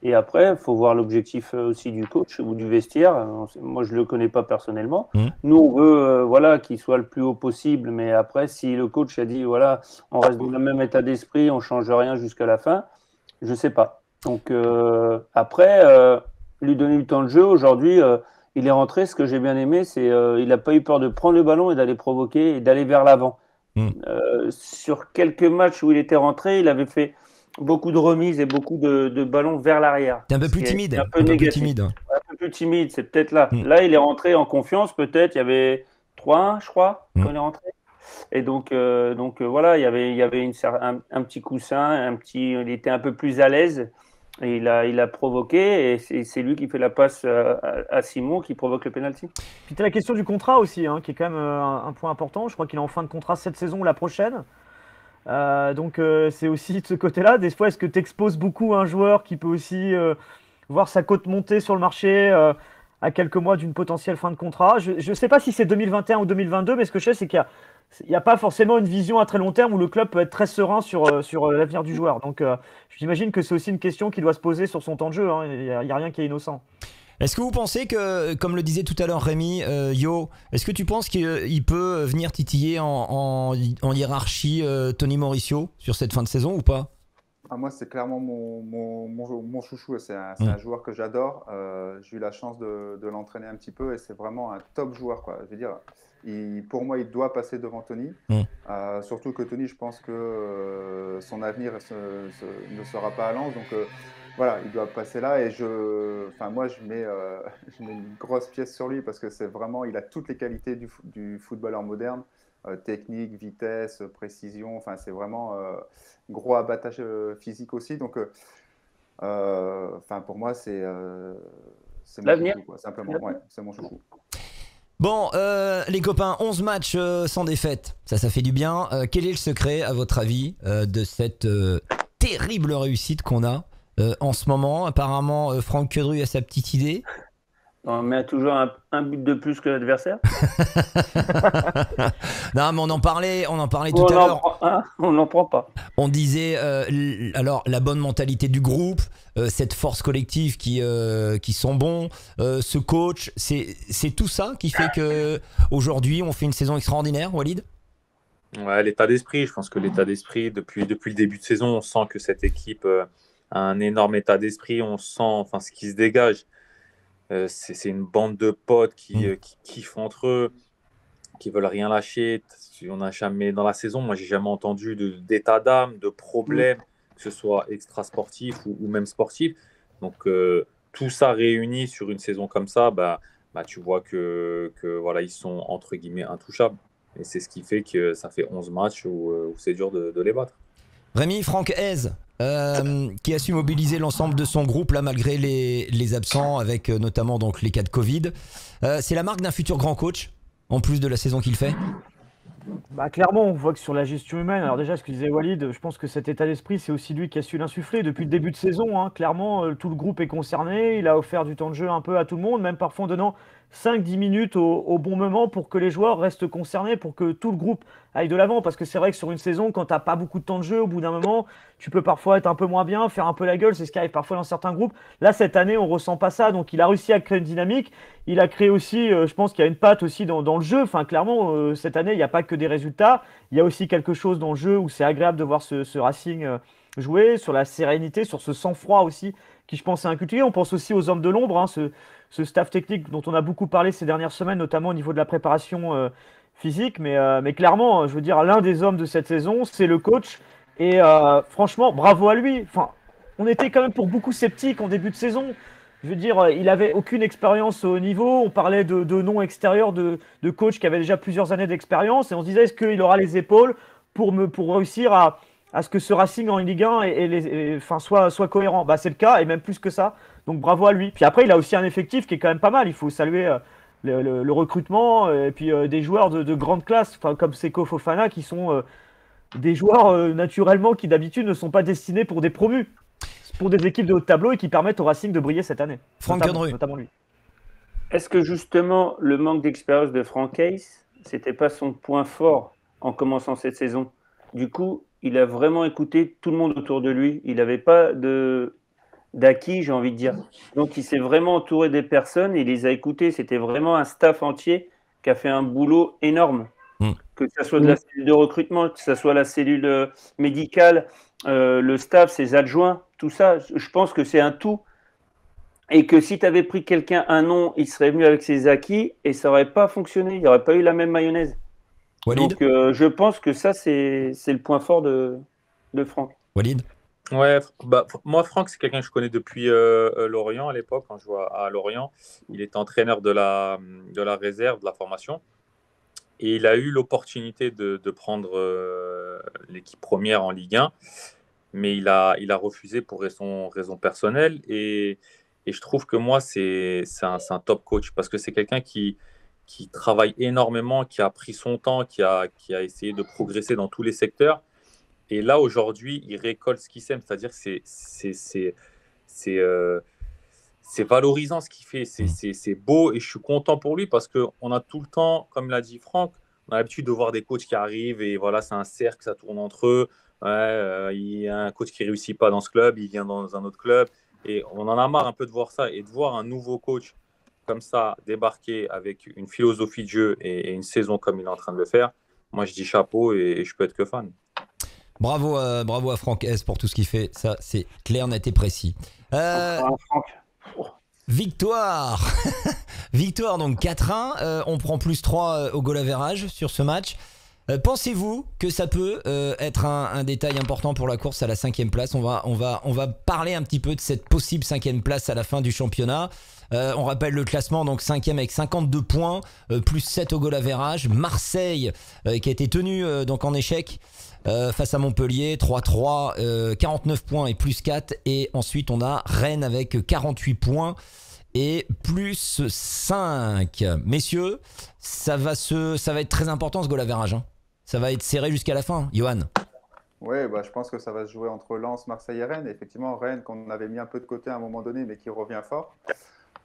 Et après, il faut voir l'objectif aussi du coach ou du vestiaire. Moi, je ne le connais pas personnellement. Nous, on veut voilà, qu'il soit le plus haut possible. Mais après, si le coach a dit, voilà, on reste dans le même état d'esprit, on ne change rien jusqu'à la fin, je ne sais pas. Donc après, lui donner du temps de jeu, aujourd'hui, il est rentré. Ce que j'ai bien aimé, c'est il n'a pas eu peur de prendre le ballon et d'aller provoquer et d'aller vers l'avant. Sur quelques matchs où il était rentré, il avait fait beaucoup de remises et beaucoup de ballons vers l'arrière. T'es un peu plus timide. Un peu négatif. Un peu plus timide, c'est peut-être là. Là, il est rentré en confiance, peut-être. Il y avait 3-1, je crois, quand il est rentré. Et donc voilà, il y avait un petit coussin, il était un peu plus à l'aise. Et il a provoqué, et c'est lui qui fait la passe à Simon qui provoque le pénalty. Puis tu as la question du contrat aussi, qui est quand même un point important. Je crois qu'il est en fin de contrat cette saison ou la prochaine. Donc c'est aussi de ce côté-là. Des fois, est-ce que tu exposes beaucoup un joueur qui peut aussi voir sa cote monter sur le marché à quelques mois d'une potentielle fin de contrat? Je ne sais pas si c'est 2021 ou 2022, mais ce que je sais, c'est qu'il n'y a pas forcément une vision à très long terme où le club peut être très serein sur l'avenir du joueur. Donc j'imagine que c'est aussi une question qui doit se poser sur son temps de jeu. Il n'y a rien qui est innocent. Est-ce que vous pensez que, comme le disait tout à l'heure Rémi, est-ce que tu penses qu'il peut venir titiller en hiérarchie Tony Mauricio sur cette fin de saison ou pas? Moi, c'est clairement mon chouchou. C'est un joueur que j'adore. J'ai eu la chance de l'entraîner un petit peu et c'est vraiment un top joueur, quoi. Je veux dire, pour moi, il doit passer devant Tony. Surtout que Tony, je pense que son avenir ne sera pas à Lens. Donc voilà, il doit passer là. Et moi, je mets une grosse pièce sur lui parce que c'est vraiment, il a toutes les qualités du footballeur moderne. Technique, vitesse, précision. Enfin, c'est vraiment gros abattage physique aussi. Donc, pour moi, c'est mon chouchou, quoi, simplement. Ouais, c'est mon chouchou. Bon, les copains, 11 matchs sans défaite. Ça fait du bien. Quel est le secret, à votre avis, de cette terrible réussite qu'on a en ce moment? Apparemment, Franck Quedru a sa petite idée. On met toujours un but de plus que l'adversaire. Non, mais on en parlait tout à l'heure. On n'en prend pas. On disait alors la bonne mentalité du groupe, cette force collective qui sont bons, ce coach, c'est tout ça qui fait que aujourd'hui on fait une saison extraordinaire, Walid. Ouais, l'état d'esprit. Je pense que l'état d'esprit depuis le début de saison, on sent que cette équipe a un énorme état d'esprit. On sent, ce qui se dégage. C'est une bande de potes qui kiffent entre eux, qui veulent rien lâcher. On n'a jamais, dans la saison, moi, j'ai jamais entendu d'état d'âme, de problème, que ce soit extra-sportif ou même sportif. Donc, tout ça réuni sur une saison comme ça, tu vois que voilà, ils sont entre guillemets intouchables. Et c'est ce qui fait que ça fait 11 matchs où c'est dur de les battre. Rémi, Franck Hez, qui a su mobiliser l'ensemble de son groupe là malgré les absents, avec notamment donc les cas de Covid. C'est la marque d'un futur grand coach, en plus de la saison qu'il fait. Clairement, on voit que sur la gestion humaine, alors déjà ce que disait Walid, je pense que cet état d'esprit, c'est aussi lui qui a su l'insuffler depuis le début de saison. Clairement, tout le groupe est concerné, il a offert du temps de jeu un peu à tout le monde, même parfois en donnant 5-10 minutes au bon moment pour que les joueurs restent concernés, pour que tout le groupe aille de l'avant. Parce que c'est vrai que sur une saison, quand tu n'as pas beaucoup de temps de jeu, au bout d'un moment, tu peux parfois être un peu moins bien, faire un peu la gueule, c'est ce qui arrive parfois dans certains groupes. Là, cette année, on ne ressent pas ça, donc il a réussi à créer une dynamique. Il a créé aussi, je pense qu'il y a une patte aussi dans le jeu. Clairement, cette année, il n'y a pas que des résultats. Il y a aussi quelque chose dans le jeu où c'est agréable de voir ce Racing jouer, sur la sérénité, sur ce sang-froid aussi, qui je pense est inculqué. On pense aussi aux hommes de l'ombre, ce staff technique dont on a beaucoup parlé ces dernières semaines, notamment au niveau de la préparation physique. Mais clairement, je veux dire, l'un des hommes de cette saison, c'est le coach. Et franchement, bravo à lui. On était quand même pour beaucoup sceptiques en début de saison. Je veux dire, il n'avait aucune expérience au haut niveau. On parlait de noms extérieurs, de coachs qui avaient déjà plusieurs années d'expérience. Et on se disait, est-ce qu'il aura les épaules pour réussir à ce que ce Racing en Ligue 1 soit cohérent? C'est le cas, et même plus que ça. Donc bravo à lui. Puis après, il a aussi un effectif qui est quand même pas mal. Il faut saluer le recrutement et puis des joueurs de grande classe, comme Seko Fofana, qui sont des joueurs naturellement qui d'habitude ne sont pas destinés pour des promus, pour des équipes de haut de tableau, et qui permettent au Racing de briller cette année. Franck Quedru. Notamment lui. Est-ce que justement le manque d'expérience de Franck Hayes, c'était pas son point fort en commençant cette saison? Du coup, il a vraiment écouté tout le monde autour de lui. Il n'avait pas d'acquis, j'ai envie de dire. Donc, il s'est vraiment entouré des personnes, il les a écoutées. C'était vraiment un staff entier qui a fait un boulot énorme. Que ce soit de la cellule de recrutement, que ce soit la cellule médicale, le staff, ses adjoints, tout ça, je pense que c'est un tout. Et que si tu avais pris quelqu'un, un nom, il serait venu avec ses acquis et ça n'aurait pas fonctionné. Il n'y aurait pas eu la même mayonnaise. Walid. Donc, je pense que ça, c'est le point fort de Franck. Walid. Ouais, moi, Franck, c'est quelqu'un que je connais depuis Lorient à l'époque, quand je jouais à Lorient. Il était entraîneur de la réserve, de la formation. Et il a eu l'opportunité de prendre l'équipe première en Ligue 1, mais il a refusé pour raison personnelle. Et je trouve que moi, c'est un top coach parce que c'est quelqu'un qui travaille énormément, qui a pris son temps, qui a essayé de progresser dans tous les secteurs. Et là, aujourd'hui, il récolte ce qu'il sème, c'est-à-dire que c'est valorisant ce qu'il fait, c'est beau et je suis content pour lui parce qu'on a tout le temps, comme l'a dit Franck, on a l'habitude de voir des coachs qui arrivent et voilà, c'est un cercle, ça tourne entre eux. Ouais, il y a un coach qui ne réussit pas dans ce club, il vient dans un autre club et on en a marre un peu de voir ça et de voir un nouveau coach comme ça débarquer avec une philosophie de jeu et une saison comme il est en train de le faire. Moi, je dis chapeau et je peux être que fan. Bravo à Franck S pour tout ce qu'il fait, ça c'est clair, net et précis. Franck. Victoire Victoire donc 4-1, on prend plus 3 au goal average sur ce match. Pensez-vous que ça peut être un détail important pour la course à la 5e place? On va parler un petit peu de cette possible 5e place à la fin du championnat. On rappelle le classement, donc 5e avec 52 points, plus 7 au goal average. Marseille qui a été tenu donc en échec face à Montpellier, 3-3, 49 points et plus 4. Et ensuite on a Rennes avec 48 points et plus 5. Messieurs, ça va être très important ce goal average, hein. Ça va être serré jusqu'à la fin, Johan. Oui, je pense que ça va se jouer entre Lens, Marseille et Rennes. Effectivement, Rennes qu'on avait mis un peu de côté à un moment donné, mais qui revient fort.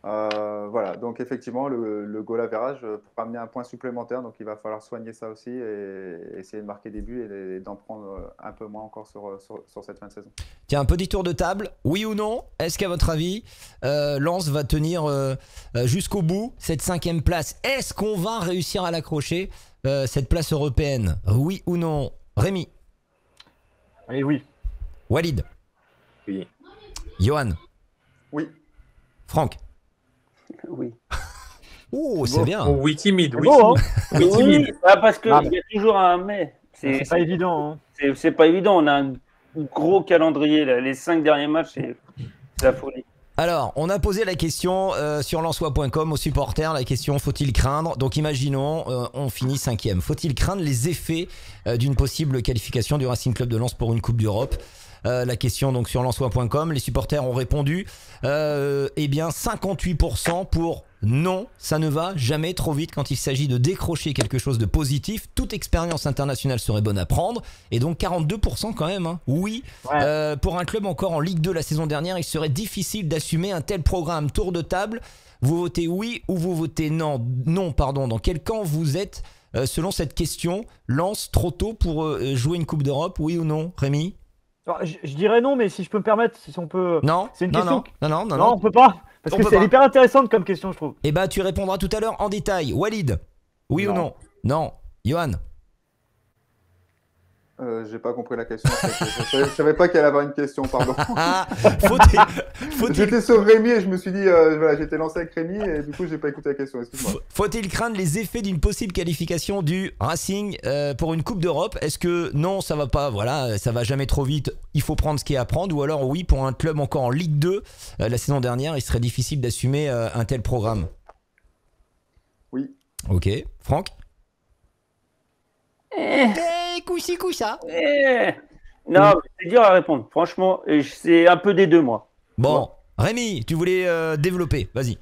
Voilà, donc effectivement, le goal average peut amener un point supplémentaire. Donc il va falloir soigner ça aussi et essayer de marquer des buts et d'en prendre un peu moins encore sur cette fin de saison. Tiens, un petit tour de table. Oui ou non, est-ce qu'à votre avis, Lens va tenir jusqu'au bout cette 5e place? Est-ce qu'on va réussir à l'accrocher, cette place européenne? Oui ou non? Rémi? Allez, oui. Walid? Oui. Johan? Oui. Franck? Oui. Oh, c'est bien. Oh, oui, timide. Oui, beau, timide. Oui, timide. Parce qu'il y a toujours un mais. C'est pas évident. Hein. C'est pas évident. On a un gros calendrier. Là. Les 5 derniers matchs, c'est la folie. Alors, on a posé la question sur lensois.com aux supporters, la question faut-il craindre? Donc imaginons, on finit 5e. Faut-il craindre les effets d'une possible qualification du Racing Club de Lens pour une Coupe d'Europe? La question donc sur lensois.com, les supporters ont répondu eh bien 58% pour non, ça ne va jamais trop vite quand il s'agit de décrocher quelque chose de positif. Toute expérience internationale serait bonne à prendre. Et donc 42% quand même, hein. Oui, ouais. Pour un club encore en Ligue 2 la saison dernière, il serait difficile d'assumer un tel programme. Tour de table, vous votez oui ou vous votez non? Non, pardon. Dans quel camp vous êtes selon cette question? Lens trop tôt pour jouer une Coupe d'Europe, oui ou non? Rémi? Alors, je dirais non, mais si je peux me permettre, si on peut. Non, c'est une non, question. Non, on peut pas. Parce que c'est hyper intéressante comme question, je trouve. Eh bah, tu répondras tout à l'heure en détail. Walid, oui non. ou non? Non. Johan? J'ai pas compris la question. Je savais pas qu'elle avait une question, pardon. J'étais sur Rémi et je me suis dit, voilà, j'étais lancé avec Rémi et du coup, j'ai pas écouté la question. Excuse-moi. Faut-il craindre les effets d'une possible qualification du Racing pour une Coupe d'Europe? Est-ce que non, ça va pas, voilà, ça va jamais trop vite, il faut prendre ce qu'il y a à prendre? Ou alors oui, pour un club encore en Ligue 2, la saison dernière, il serait difficile d'assumer un tel programme? Oui. Ok. Franck? Coussa. Non, c'est dur à répondre. Franchement, c'est un peu des deux, moi. Bon, Rémi, tu voulais développer, vas-y.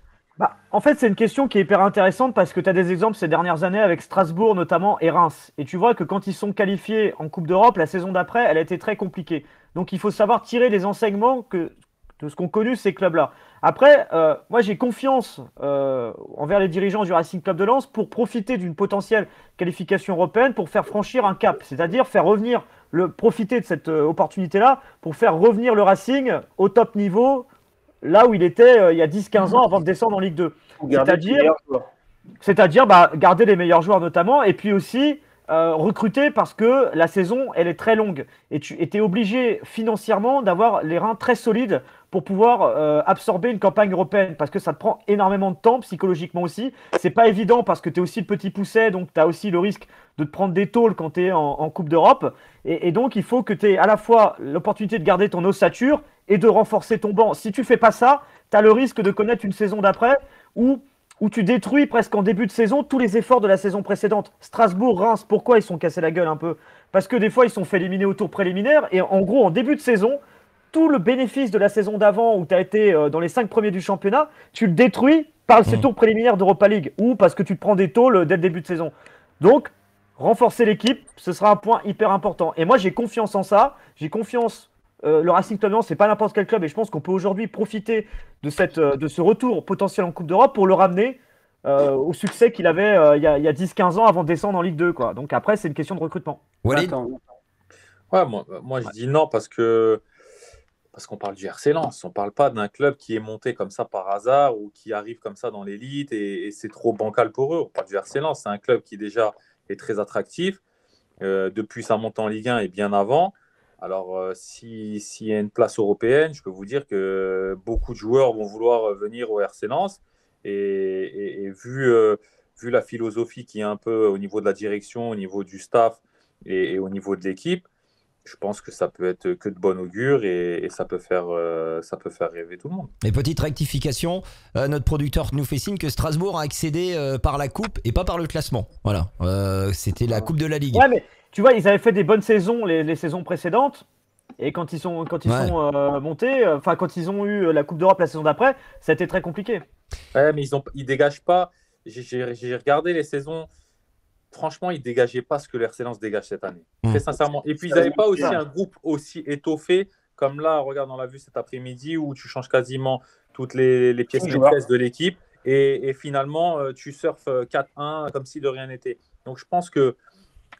En fait, c'est une question qui est hyper intéressante parce que tu as des exemples ces dernières années avec Strasbourg notamment et Reims. Et tu vois que quand ils sont qualifiés en Coupe d'Europe, la saison d'après, elle a été très compliquée. Donc il faut savoir tirer les enseignements connu ces clubs-là. Après, moi j'ai confiance envers les dirigeants du Racing Club de Lens pour profiter d'une potentielle qualification européenne pour faire franchir un cap, c'est-à-dire profiter de cette opportunité-là pour faire revenir le Racing au top niveau, là où il était il y a 10-15 ans avant de descendre en Ligue 2. C'est-à-dire garder les meilleurs joueurs notamment, et puis aussi recruter parce que la saison, elle est très longue. Et tu es obligé financièrement d'avoir les reins très solides pour pouvoir absorber une campagne européenne, parce que ça te prend énormément de temps, psychologiquement aussi. C'est pas évident parce que tu es aussi le petit pousset, donc tu as aussi le risque de te prendre des tôles quand tu es en Coupe d'Europe. Et donc, il faut que tu aies à la fois l'opportunité de garder ton ossature et de renforcer ton banc. Si tu fais pas ça, tu as le risque de connaître une saison d'après où tu détruis presque en début de saison tous les efforts de la saison précédente. Strasbourg, Reims, pourquoi ils sont cassés la gueule un peu? Parce que des fois, ils sont fait éliminer au tour préliminaire. Et en gros, en début de saison, tout le bénéfice de la saison d'avant, où tu as été dans les 5 premiers du championnat, tu le détruis par ces tours préliminaires d'Europa League, ou parce que tu te prends des tôles dès le début de saison. Donc, renforcer l'équipe, ce sera un point hyper important. Et moi, j'ai confiance en ça. J'ai confiance. Le Racing Club de Lens, c'est pas n'importe quel club, et je pense qu'on peut aujourd'hui profiter de ce retour potentiel en Coupe d'Europe pour le ramener au succès qu'il avait il y a 10-15 ans avant de descendre en Ligue 2, quoi. Donc après, c'est une question de recrutement. Walid. Ouais, moi je dis non parce qu'on parle du RC Lens. On parle pas d'un club qui est monté comme ça par hasard ou qui arrive comme ça dans l'élite et c'est trop bancal pour eux. On parle du RC Lens. C'est un club qui déjà est très attractif depuis sa montée en Ligue 1 et bien avant. Alors, s'il y a une place européenne, je peux vous dire que beaucoup de joueurs vont vouloir venir au RC Lens. Et vu la philosophie qui est un peu au niveau de la direction, au niveau du staff et au niveau de l'équipe, je pense que ça peut être que de bon augure et ça peut faire rêver tout le monde. Et petite rectification, notre producteur nous fait signe que Strasbourg a accédé par la coupe et pas par le classement. Voilà, c'était la coupe de la Ligue. Ouais, mais tu vois, ils avaient fait des bonnes saisons les saisons précédentes. Et quand ils sont montés, quand ils ont eu la Coupe d'Europe la saison d'après, ça a été très compliqué. Ouais, mais ils dégagent pas. J'ai regardé les saisons. Franchement, ils dégageaient pas ce que le RC Lens dégage cette année. Très sincèrement. Et puis, ils n'avaient pas aussi un groupe aussi étoffé comme là, regarde, on l'a vu cet après-midi où tu changes quasiment toutes les pièces maîtresses de l'équipe et finalement, tu surfes 4-1 comme si de rien n'était. Donc, je pense que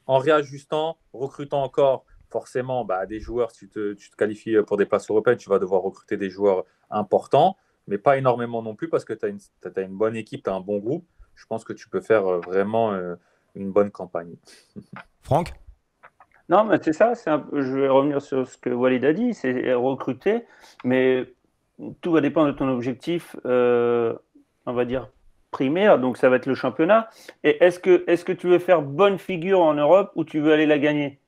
en réajustant, recrutant encore forcément des joueurs, si tu te qualifies pour des places européennes, tu vas devoir recruter des joueurs importants, mais pas énormément non plus parce que tu as une bonne équipe, tu as un bon groupe. Je pense que tu peux faire vraiment une bonne campagne. Franck ? Non, mais c'est ça. Je vais revenir sur ce que Walid a dit, c'est recruter, mais tout va dépendre de ton objectif, on va dire, primaire, donc ça va être le championnat. Et est-ce que tu veux faire bonne figure en Europe ou tu veux aller la gagner?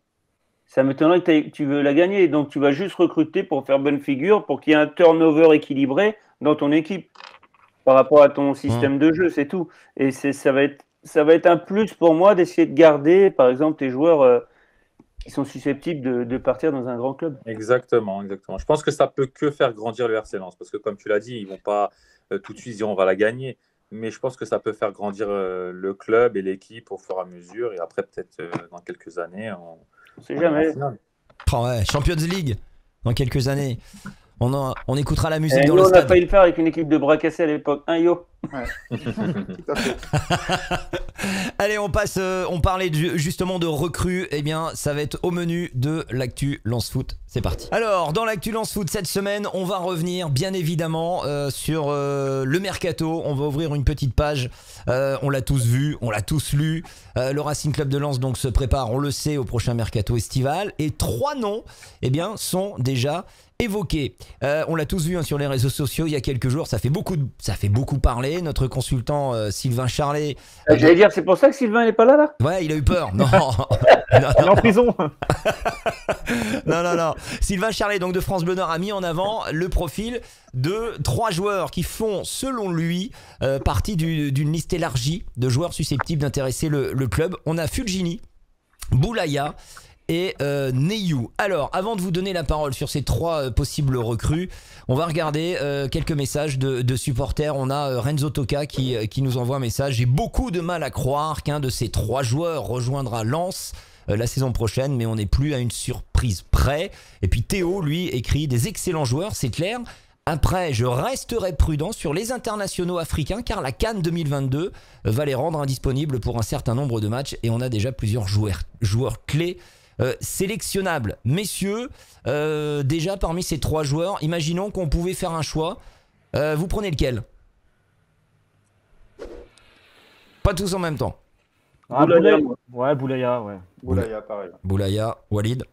Ça m'étonnerait que tu veux la gagner, donc tu vas juste recruter pour faire bonne figure, pour qu'il y ait un turnover équilibré dans ton équipe par rapport à ton système de jeu, c'est tout. Et ça va être un plus pour moi d'essayer de garder, par exemple, tes joueurs qui sont susceptibles de partir dans un grand club. Exactement. Je pense que ça peut que faire grandir le RC Lens, parce que comme tu l'as dit, ils vont pas tout de suite dire on va la gagner. Mais je pense que ça peut faire grandir le club et l'équipe au fur et à mesure. Et après, peut-être dans quelques années, on ne sait jamais. Champions League dans quelques années. On écoutera la musique dans le stade. On a failli le faire avec une équipe de bras cassés à l'époque. Yo. Ouais. Tout à fait. Allez, on parlait justement de recrues. Eh bien, ça va être au menu de l'actu Lens Foot. C'est parti. Alors, dans l'actu Lens Foot cette semaine, on va revenir bien évidemment sur le mercato. On va ouvrir une petite page. On l'a tous vu, on l'a tous lu. Le Racing Club de Lens donc se prépare, on le sait, au prochain mercato estival. Et 3 noms, eh bien, sont déjà évoqué. On l'a tous vu sur les réseaux sociaux il y a quelques jours, ça fait beaucoup parler. Notre consultant Sylvain Charlet. J'allais dire, c'est pour ça que Sylvain n'est pas là. Ouais, il a eu peur. Non. Il est en prison. Non. Sylvain Charlet, donc de France Bleu Nord, a mis en avant le profil de 3 joueurs qui font, selon lui, partie d'une liste élargie de joueurs susceptibles d'intéresser le club. On a Fulgini, Boulaya et Neyou. Alors, avant de vous donner la parole sur ces 3 possibles recrues, on va regarder quelques messages de supporters. On a Renzo Toca qui nous envoie un message. J'ai beaucoup de mal à croire qu'un de ces 3 joueurs rejoindra Lens la saison prochaine, mais on n'est plus à une surprise près. Et puis Théo, lui, écrit des excellents joueurs, c'est clair. Après, je resterai prudent sur les internationaux africains car la CAN 2022 va les rendre indisponibles pour un certain nombre de matchs et on a déjà plusieurs joueurs clés sélectionnables. Messieurs, déjà parmi ces 3 joueurs, imaginons qu'on pouvait faire un choix. Vous prenez lequel? Pas tous en même temps. Boulaya, moi. Ouais, Boulaya, ouais. Boulaya, pareil. Boulaya, Walid.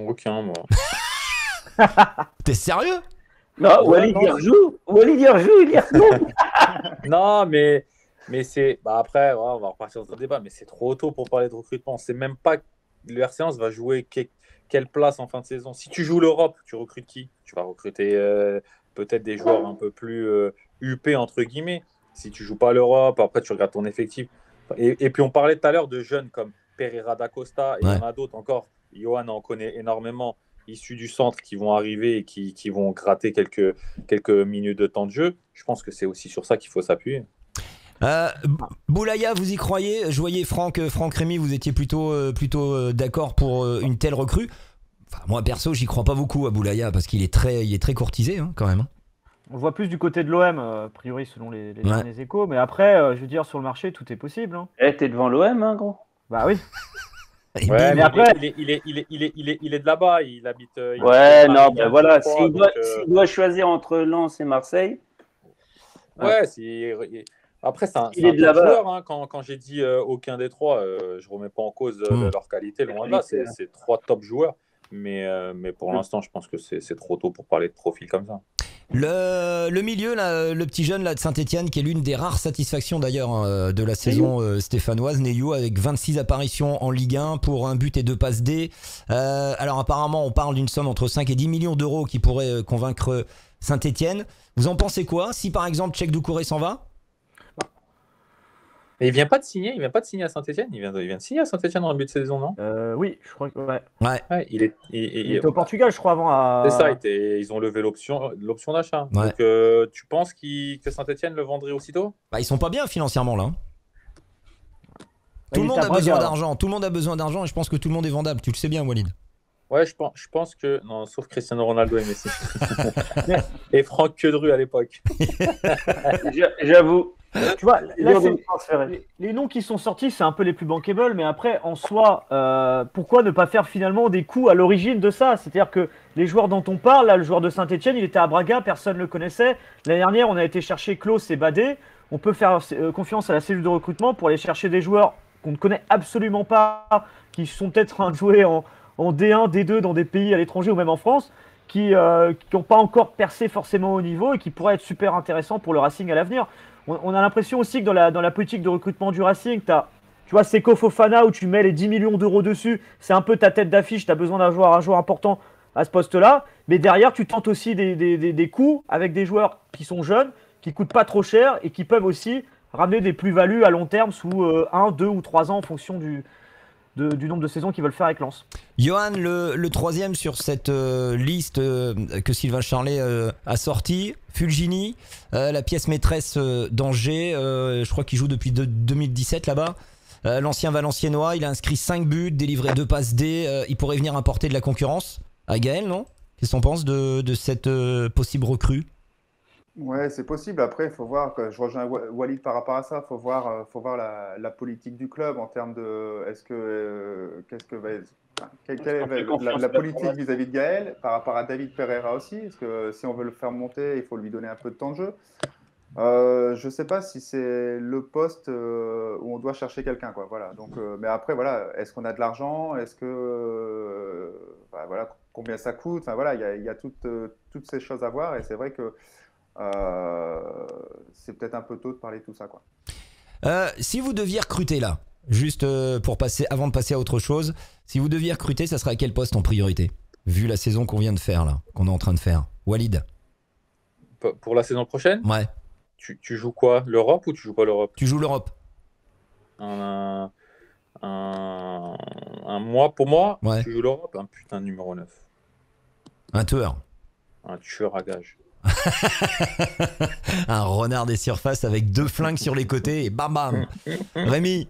Aucun, moi. T'es sérieux? Non, Walid non. il rejoue. Walid il rejoue, il y retourne. Non, mais c'est. Bah après, ouais, on va repartir dans le débat, mais c'est trop tôt pour parler de recrutement. C'est même pas. Le RC Lens va jouer quelle place en fin de saison. Si tu joues l'Europe, tu recrutes qui? Tu vas recruter peut-être des joueurs un peu plus huppés, entre guillemets. Si tu joues pas l'Europe, après tu regardes ton effectif. Et puis on parlait tout à l'heure de jeunes comme Pereira da Costa, et il y en a d'autres encore. Johan en connaît énormément, issus du centre, qui vont arriver et qui vont gratter quelques minutes de temps de jeu. Je pense que c'est aussi sur ça qu'il faut s'appuyer. Boulaya, vous y croyez? Je voyais Franck Rémy, vous étiez plutôt d'accord pour une telle recrue. Enfin, moi perso, j'y crois pas beaucoup à Boulaya parce qu'il est très courtisé hein, quand même. On voit plus du côté de l'OM, a priori, selon les derniers échos. Mais après, je veux dire, sur le marché, tout est possible. Hein. Eh, t'es devant l'OM, hein, gros. Bah oui. Ouais, mais après- il est de là-bas, il habite. Ouais, il non, habite ben à voilà, Saint-Ouen, s'il donc, doit choisir entre Lens et Marseille, ouais, après, c'est un Il est de top là-bas. joueur. Hein. Quand j'ai dit aucun des 3, je remets pas en cause leur qualité, loin de là. C'est 3 top joueurs. Mais pour l'instant, je pense que c'est trop tôt pour parler de profil comme ça. Le milieu, là, le petit jeune là, de Saint-Etienne, qui est l'une des rares satisfactions d'ailleurs hein, de la saison stéphanoise, Neyou, avec 26 apparitions en Ligue 1 pour 1 but et 2 passes D. Alors apparemment, on parle d'une somme entre 5 et 10 millions d'euros qui pourrait convaincre Saint-Etienne. Vous en pensez quoi? Si par exemple Cheikh Doucouré s'en va? Mais il vient pas de signer à Saint-Etienne. Il vient de signer à Saint-Etienne en début de saison, non? Oui, je crois que. Ouais. Ouais, il était au Portugal, je crois, avant. C'est ça, ils ont levé l'option d'achat. Ouais. Donc, tu penses que Saint-Etienne le vendrait aussitôt? Bah, ils sont pas bien financièrement là. Tout le Il monde était à a besoin Braga. d'argent. Tout le monde a besoin d'argent et je pense que tout le monde est vendable. Tu le sais bien, Walid. Ouais, je pense que. Non, sauf Cristiano Ronaldo et Messi. Et Franck Quedru à l'époque. j'avoue. Tu vois, C'est là, dur de c'est- me transférer. les noms qui sont sortis, c'est un peu les plus bankable, mais après, en soi, pourquoi ne pas faire finalement des coups à l'origine de ça? C'est-à-dire que les joueurs dont on parle, là, le joueur de Saint-Etienne, il était à Braga, personne ne le connaissait. L'année dernière, on a été chercher Klaus et Badé. On peut faire confiance à la cellule de recrutement pour aller chercher des joueurs qu'on ne connaît absolument pas, qui sont peut-être en train de jouer en D1, D2 dans des pays à l'étranger ou même en France, qui n'ont pas encore percé forcément au niveau et qui pourraient être super intéressants pour le Racing à l'avenir. On a l'impression aussi que dans la politique de recrutement du Racing, tu vois, Seko Fofana où tu mets les 10 millions d'euros dessus, c'est un peu ta tête d'affiche, tu as besoin d'un joueur important à ce poste-là, mais derrière tu tentes aussi des coups avec des joueurs qui sont jeunes, qui coûtent pas trop cher et qui peuvent aussi ramener des plus-values à long terme sous 1, 2 ou 3 ans en fonction du nombre de saisons qu'ils veulent faire avec Lens. Johan, le troisième sur cette liste que Sylvain Charlet a sorti, Fulgini, la pièce maîtresse d'Angers, je crois qu'il joue depuis 2017 là-bas. L'ancien Valenciennois, il a inscrit 5 buts, délivré 2 passes D, il pourrait venir apporter de la concurrence à Gaël, non? Qu'est-ce que t'en penses de cette possible recrue? Ouais, c'est possible. Après, il faut voir, je rejoins Walid par rapport à ça, faut voir la politique du club en termes de, qu'est-ce que va être, quelle est la politique vis-à-vis de Gaël par rapport à David Pereira aussi? Est-ce que si on veut le faire monter, il faut lui donner un peu de temps de jeu? Je ne sais pas si c'est le poste où on doit chercher quelqu'un, quoi. Voilà. Donc, mais après, voilà, est-ce qu'on a de l'argent? Est-ce que, voilà, combien ça coûte? Enfin, voilà, il y a toutes ces choses à voir et c'est vrai que c'est peut-être un peu tôt de parler de tout ça, quoi. Si vous deviez recruter là, juste avant de passer à autre chose, si vous deviez recruter, ça serait à quel poste en priorité? Vu la saison qu'on vient de faire là, qu'on est en train de faire. Walid? Pour la saison prochaine, Ouais. tu joues quoi? L'Europe ou tu joues pas l'Europe? Tu joues l'Europe? Un mois pour moi, Ouais. tu joues l'Europe, un putain de numéro 9. Un tueur. Un tueur à gage. Un renard des surfaces avec 2 flingues sur les côtés et bam bam. Rémi?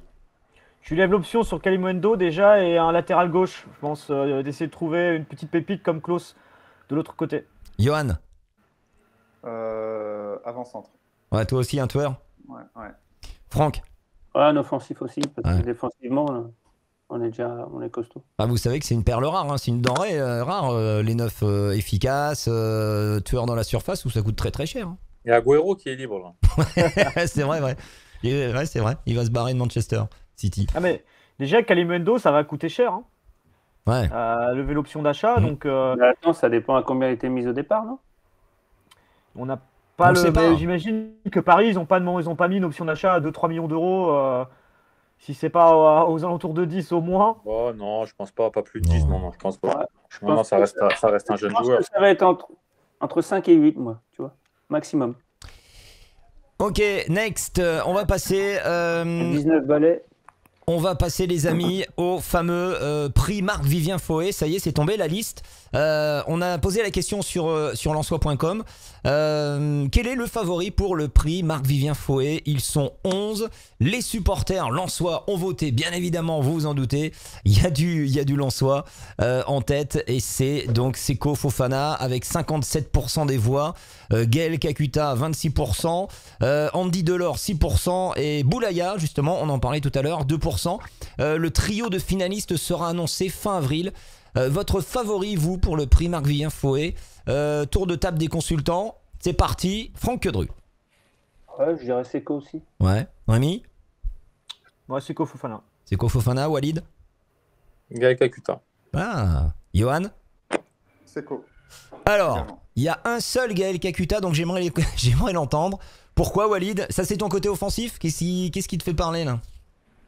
Tu lèves l'option sur Kalimundo déjà et un latéral gauche. Je pense d'essayer de trouver une petite pépite comme Klaus de l'autre côté. Johan? Avant-centre. Ouais, toi aussi, un tueur. Ouais, ouais. Franck, Ouais, un offensif aussi, parce Ouais. que défensivement, là, on est costaud. ah, vous savez que c'est une perle rare, hein, c'est une denrée rare, les neufs efficaces, tueurs dans la surface, où ça coûte très très cher. Hein. Il y a Agüero qui est libre là. C'est vrai, ouais. Ouais, c'est vrai, il va se barrer de Manchester City. Ah mais déjà Kalimundo ça va coûter cher hein. Ouais. Lever l'option d'achat Mhm. donc Mais attends, ça dépend à combien elle était mise au départ, non? on n'a On pas le sait pas, hein. j'imagine que Paris ils ont pas mis une option d'achat à 2-3 millions d'euros si c'est pas aux alentours de 10 au moins. Oh non, je pense pas plus de 10, non, je pense pas. Ouais, Non, pense ça que reste un Je jeune pense joueur. que ça va être entre 5 et 8, moi, tu vois, maximum. Ok, next, on va passer. 19 balais. On va passer, les amis, au fameux prix Marc-Vivien Foé. Ça y est, c'est tombé la liste. On a posé la question sur lensois.com. Quel est le favori pour le prix Marc-Vivien Foé? Ils sont 11. Les supporters lensois ont voté, bien évidemment, vous vous en doutez. Il y a du lensois en tête, et c'est donc Seko Fofana avec 57% des voix. Gaël Kakuta 26%, Andy Delors 6% et Boulaya, justement, on en parlait tout à l'heure, 2%. Le trio de finalistes sera annoncé fin avril. Votre favori, vous, pour le prix Marc-Vivien Foé? Tour de table des consultants, c'est parti. Franck Quedru. Ouais, je dirais Seko aussi. Ouais. Rémi? Ouais, c'est Fofana. Seko Fofana. Walid? Gaël Kakuta. Ah. Johan? Seko. Alors, Également. il y a un seul Gaël Kakuta, donc j'aimerais l'entendre. Pourquoi, Walid? Ça, c'est ton côté offensif? Qu'est-ce qui te fait parler, là?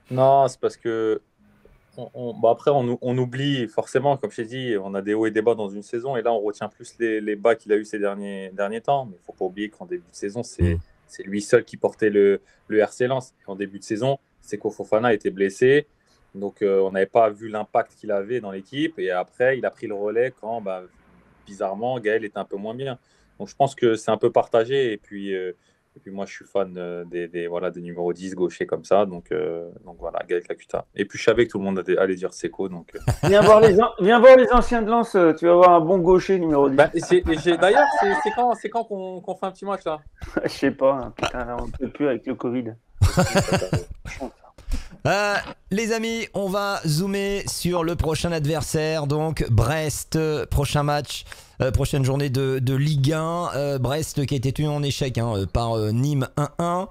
Non, c'est parce que après, on oublie forcément, comme je t'ai dit, on a des hauts et des bas dans une saison, et là, on retient plus les bas qu'il a eu ces derniers temps. Mais il ne faut pas oublier qu'en début de saison, c'est lui seul qui portait le RC Lens. Et en début de saison, Seko Fofana était blessé, donc on n'avait pas vu l'impact qu'il avait dans l'équipe. Et après, il a pris le relais quand, bizarrement, Gaël était un peu moins bien. Donc je pense que c'est un peu partagé. Et puis moi, je suis fan des numéros 10 gauchers comme ça. Donc voilà, Gaël Kakuta. Et puis je savais que tout le monde allait dire Seko. Donc, Viens voir les anciens de Lens, tu vas voir un bon gaucher numéro 10. D'ailleurs, c'est quand qu'on fait un petit match là? Je sais pas, hein, putain, on peut plus avec le Covid. Les amis, on va zoomer sur le prochain adversaire, donc Brest, prochain match, prochaine journée de Ligue 1, Brest qui a été tenu en échec par Nîmes 1-1.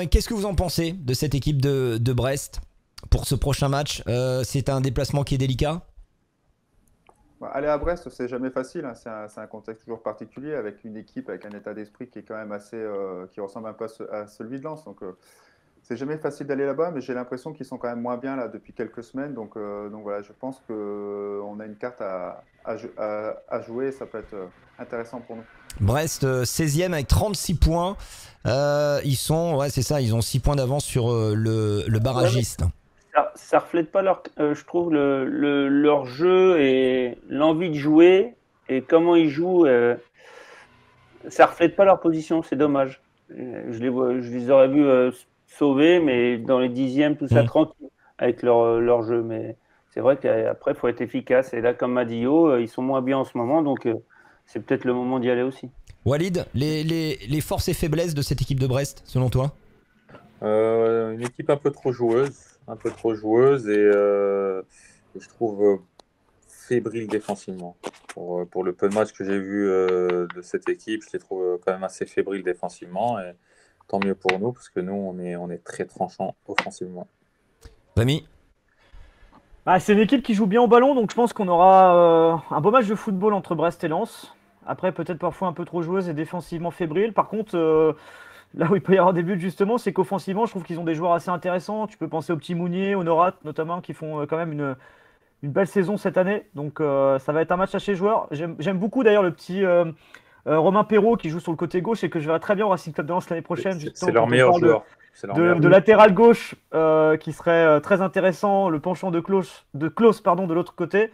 Qu'est-ce que vous en pensez de cette équipe de Brest pour ce prochain match? C'est un déplacement qui est délicat? Aller à Brest, c'est jamais facile, hein. C'est un contexte toujours particulier, avec une équipe, avec un état d'esprit qui est quand même assez, qui ressemble un peu à celui de Lens. Donc, c'est jamais facile d'aller là-bas, mais j'ai l'impression qu'ils sont quand même moins bien là depuis quelques semaines. Donc voilà, je pense qu'on a une carte à jouer, et ça peut être intéressant pour nous. Brest 16e avec 36 points. Ils sont, ouais, c'est ça, ils ont 6 points d'avance sur le barragiste. Ça reflète pas je trouve leur jeu et l'envie de jouer et comment ils jouent. Ça reflète pas leur position, c'est dommage. Je les aurais vus sauver, mais dans les 10e, tout ça tranquille avec leur jeu. Mais c'est vrai qu'après, il faut être efficace. Et là, comme m'a dit Yo, ils sont moins bien en ce moment, donc c'est peut-être le moment d'y aller aussi. Walid, les forces et faiblesses de cette équipe de Brest, selon toi? Une équipe un peu trop joueuse et je trouve fébrile défensivement. Pour le peu de matchs que j'ai vu de cette équipe, je les trouve quand même assez fébriles défensivement, et tant mieux pour nous parce que nous on est très tranchant offensivement. Rémi? C'est une équipe qui joue bien au ballon, donc je pense qu'on aura un beau match de football entre Brest et Lens. Après, peut-être parfois un peu trop joueuse et défensivement fébrile. Par contre, là où il peut y avoir des buts, justement, c'est qu'offensivement, je trouve qu'ils ont des joueurs assez intéressants. Tu peux penser au petit Mounier, au Norat, notamment, qui font quand même une belle saison cette année. Donc, ça va être un match assez joueur. J'aime beaucoup, d'ailleurs, le petit Romain Perrault qui joue sur le côté gauche et que je verrai très bien au Racing Club de Lens l'année prochaine. C'est leur meilleur joueur. De latéral gauche qui serait très intéressant. Le penchant de Klaus, de l'autre côté.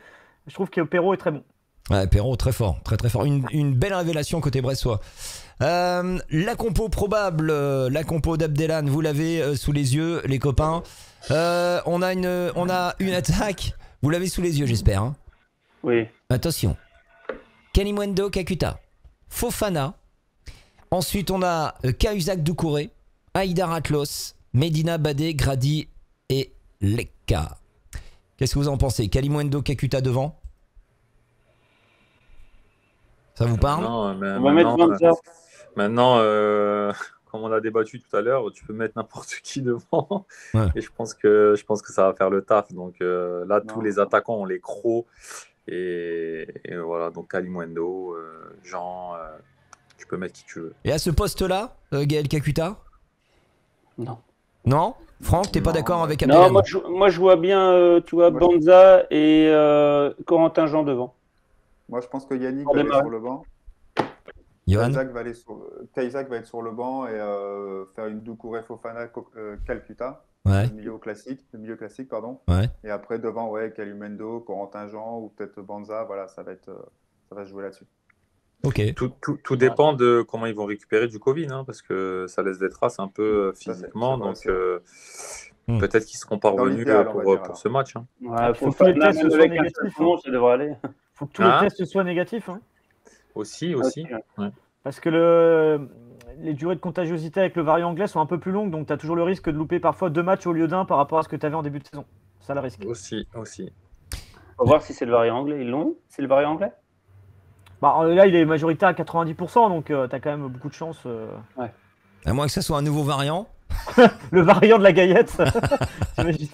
Je trouve que Perrault est très bon. Ouais, Perrault, très fort, très très fort. Une belle révélation côté brestois. La compo probable, la compo d'Abdelhan, vous l'avez sous les yeux, les copains. On a une attaque, vous l'avez sous les yeux, j'espère. Hein. Oui. Attention. Kalimundo Kakuta. Fofana. Ensuite, on a Cahuzac Doucouré, Haïdar Atlos, Medina Badé, Grady et Lekka. Qu'est-ce que vous en pensez? Kalimundo, Kakuta devant? Ça vous parle? Non, mais On va mettre Banza. maintenant, comme on a débattu tout à l'heure, tu peux mettre n'importe qui devant. Ouais. Et je pense que ça va faire le taf. Donc là, tous Non. les attaquants, on les crocs. Et voilà, donc Kalimundo, Jean, tu peux mettre qui tu veux. Et à ce poste-là, Gaël Kakuta? Non. Non? Franck, t'es pas Non. d'accord avec Non, Abdelhamid? moi je vois bien, tu vois, Moi, Banza et Corentin Jean devant. Moi, je pense que Yannick Pour va aller démarrer. sur le banc. Johan? Cahuzac va être sur le banc et faire une Doucouré Fofana Calcutta. Ouais, Le milieu classique, pardon. ouais. Et après, devant, ouais, Kalimundo, Corentin Jean ou peut-être Banza. Voilà, ça va se jouer là-dessus. Ok. Tout dépend de comment ils vont récupérer du Covid, hein, parce que ça laisse des traces un peu Ça, c'est- physiquement. c'est vrai, Donc c'est- peut-être qu'ils seront pas Dans revenus l'idéal, on va dire, pour alors. ce match. Hein. Ouais, Faut que les tests soient avec un négatifs, seul poumon, ça devrait aller. Faut que tous les Ah. tests soient négatifs. Hein. Aussi. Ouais. Parce que les durées de contagiosité avec le variant anglais sont un peu plus longues, donc tu as toujours le risque de louper parfois 2 matchs au lieu d'un par rapport à ce que tu avais en début de saison. Ça le risque. Aussi. Faut voir si c'est le variant anglais. Ils l'ont? C'est le variant anglais? Bah, là, il est majoritaire à 90%, donc tu as quand même beaucoup de chance. À moins que ça soit un nouveau variant. Le variant de la Gaillette. T'imagines.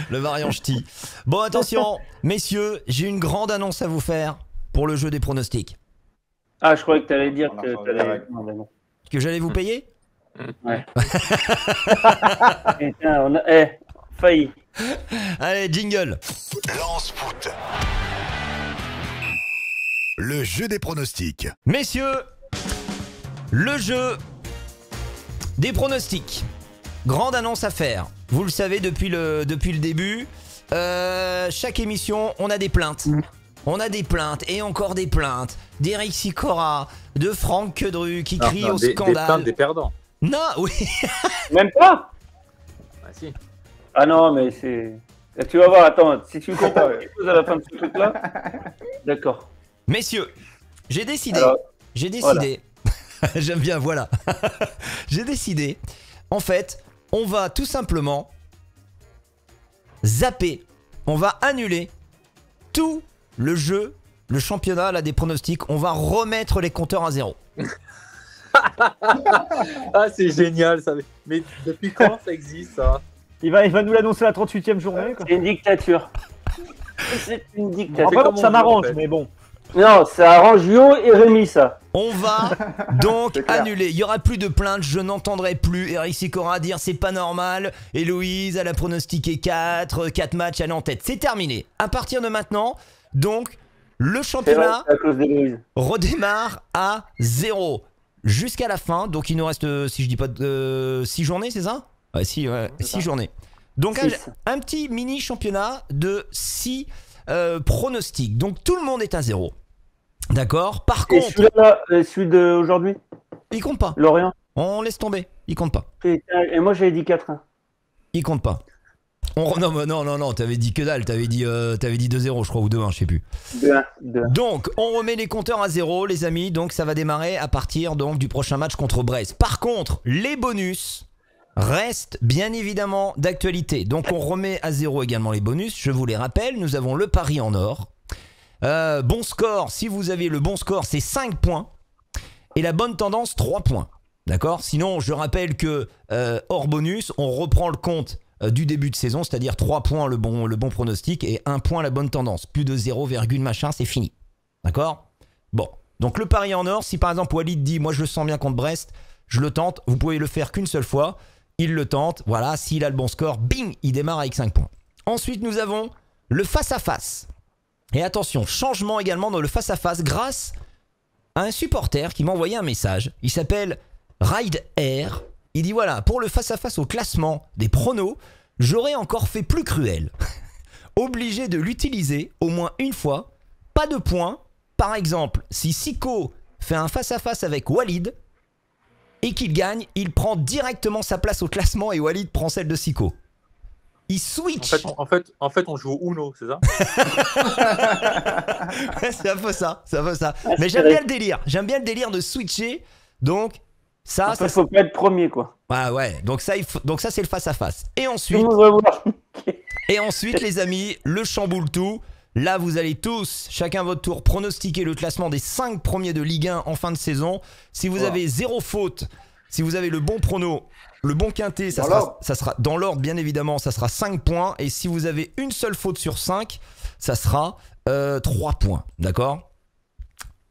Le variant ch'ti. Bon, attention, messieurs, j'ai une grande annonce à vous faire pour le jeu des pronostics. Ah, je croyais que tu allais dire On a que changé tu la allais. règle. Non, ben non. Que j'allais vous payer? Putain, on a failli. Allez, jingle. Lance foot. Le jeu des pronostics. Messieurs, le jeu des pronostics. Grande annonce à faire. Vous le savez depuis le début. Chaque émission, on a des plaintes. On a des plaintes et encore des plaintes d'Eric Sicora, de Franck Quedru qui crie au des scandale. plaintes des perdants. Non, oui. Même pas? Ah, si. Ah non, mais c'est. Là, tu vas voir, attends, si tu me compares quelque chose à la fin de ce truc-là. D'accord. Messieurs, j'ai décidé. Alors, J'ai décidé. J'aime bien, voilà. J'ai décidé. En fait, on va tout simplement zapper. On va annuler tout le jeu, le championnat là, des pronostics. On va remettre les compteurs à zéro. Ah, c'est génial ça. Mais depuis quand ça existe ça? Il va nous l'annoncer la 38e journée. Quoi. c'est une dictature. C'est une Bon, dictature. après, comme on ça veut, m'arrange, en fait. mais bon. Non, ça arrange Yo et Rémi, ça. On va donc C'est clair. annuler. Il n'y aura plus de plaintes. Je n'entendrai plus Eric Sicora dire c'est pas normal. Héloïse, elle a pronostiqué 4 matchs, elle est en tête. C'est terminé. À partir de maintenant, donc, le C'est vrai, championnat c'est à cause d'Héloïse. redémarre à 0 jusqu'à la fin. Donc il nous reste, si je dis pas de 6 journées, c'est ça? Ouais, 6 ça. journées. Donc Six. un petit mini championnat de 6 pronostics. Donc tout le monde est à 0. D'accord? Par Et contre, celui-là, celui d'aujourd'hui, il compte pas. Lorient. On laisse tomber. Il compte pas. Putain, et moi j'avais dit 4-1. Il compte pas. Non, t'avais dit que dalle. T'avais dit 2-0, je crois, ou 2-1, je sais plus. 2-1. Donc, on remet les compteurs à 0, les amis. Donc, ça va démarrer à partir donc, du prochain match contre Brest. Par contre, les bonus restent bien évidemment d'actualité. Donc, on remet à 0 également les bonus. Je vous les rappelle, nous avons le pari en or. Bon score, si vous avez le bon score, c'est 5 points. Et la bonne tendance, 3 points. D'accord? Sinon, je rappelle que hors bonus, on reprend le compte du début de saison, c'est-à-dire 3 points le bon pronostic et 1 point la bonne tendance. Plus de 0, machin, c'est fini. D'accord? Bon, donc le pari en or, si par exemple Walid dit « Moi je le sens bien contre Brest, je le tente », vous pouvez le faire qu'une seule fois. Il le tente, voilà, s'il a le bon score, bing, il démarre avec 5 points. Ensuite, nous avons le face-à-face. Et attention, changement également dans le face-à-face grâce à un supporter qui m'a envoyé un message. Il s'appelle Ride Air. Il dit voilà, pour le face-à-face au classement des pronos, j'aurais encore fait plus cruel. Obligé de l'utiliser au moins une fois, pas de points. Par exemple, si Siko fait un face-à-face avec Walid et qu'il gagne, il prend directement sa place au classement et Walid prend celle de Siko. il En switch. fait, on joue au Uno, c'est ça? C'est un peu ça, c'est un peu ça. Mais j'aime bien le délire. J'aime bien le délire de switcher. Donc, ça, Après, faut pas être premier, quoi. Ah ouais, donc ça, c'est le face-à-face. Et Tout le ensuite, monde va voir. les amis, le chamboule tout. Là, vous allez tous, chacun votre tour, pronostiquer le classement des 5 premiers de Ligue 1 en fin de saison. Si vous avez 0 faute, si vous avez le bon prono, le bon quintet, ça sera dans l'ordre, bien évidemment, ça sera 5 points. Et si vous avez une seule faute sur 5, ça sera 3 points. D'accord?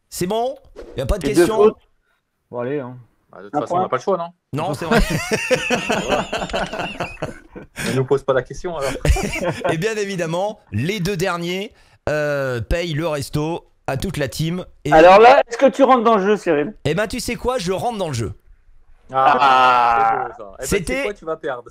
C'est bon? Il n'y a pas de Et 2 questions? fautes. Bon, allez, hein. Bah, de toute façon, on n'a pas le choix, non? Non, c'est vrai. Ne nous pose pas la question, alors. Et bien évidemment, les 2 derniers payent le resto à toute la team. Et Alors là, est-ce que tu rentres dans le jeu, Cyril? eh ben tu sais quoi, je rentre dans le jeu. Ah, c'est beau, ça. Eh ben, C'était- tu sais quoi, tu vas perdre.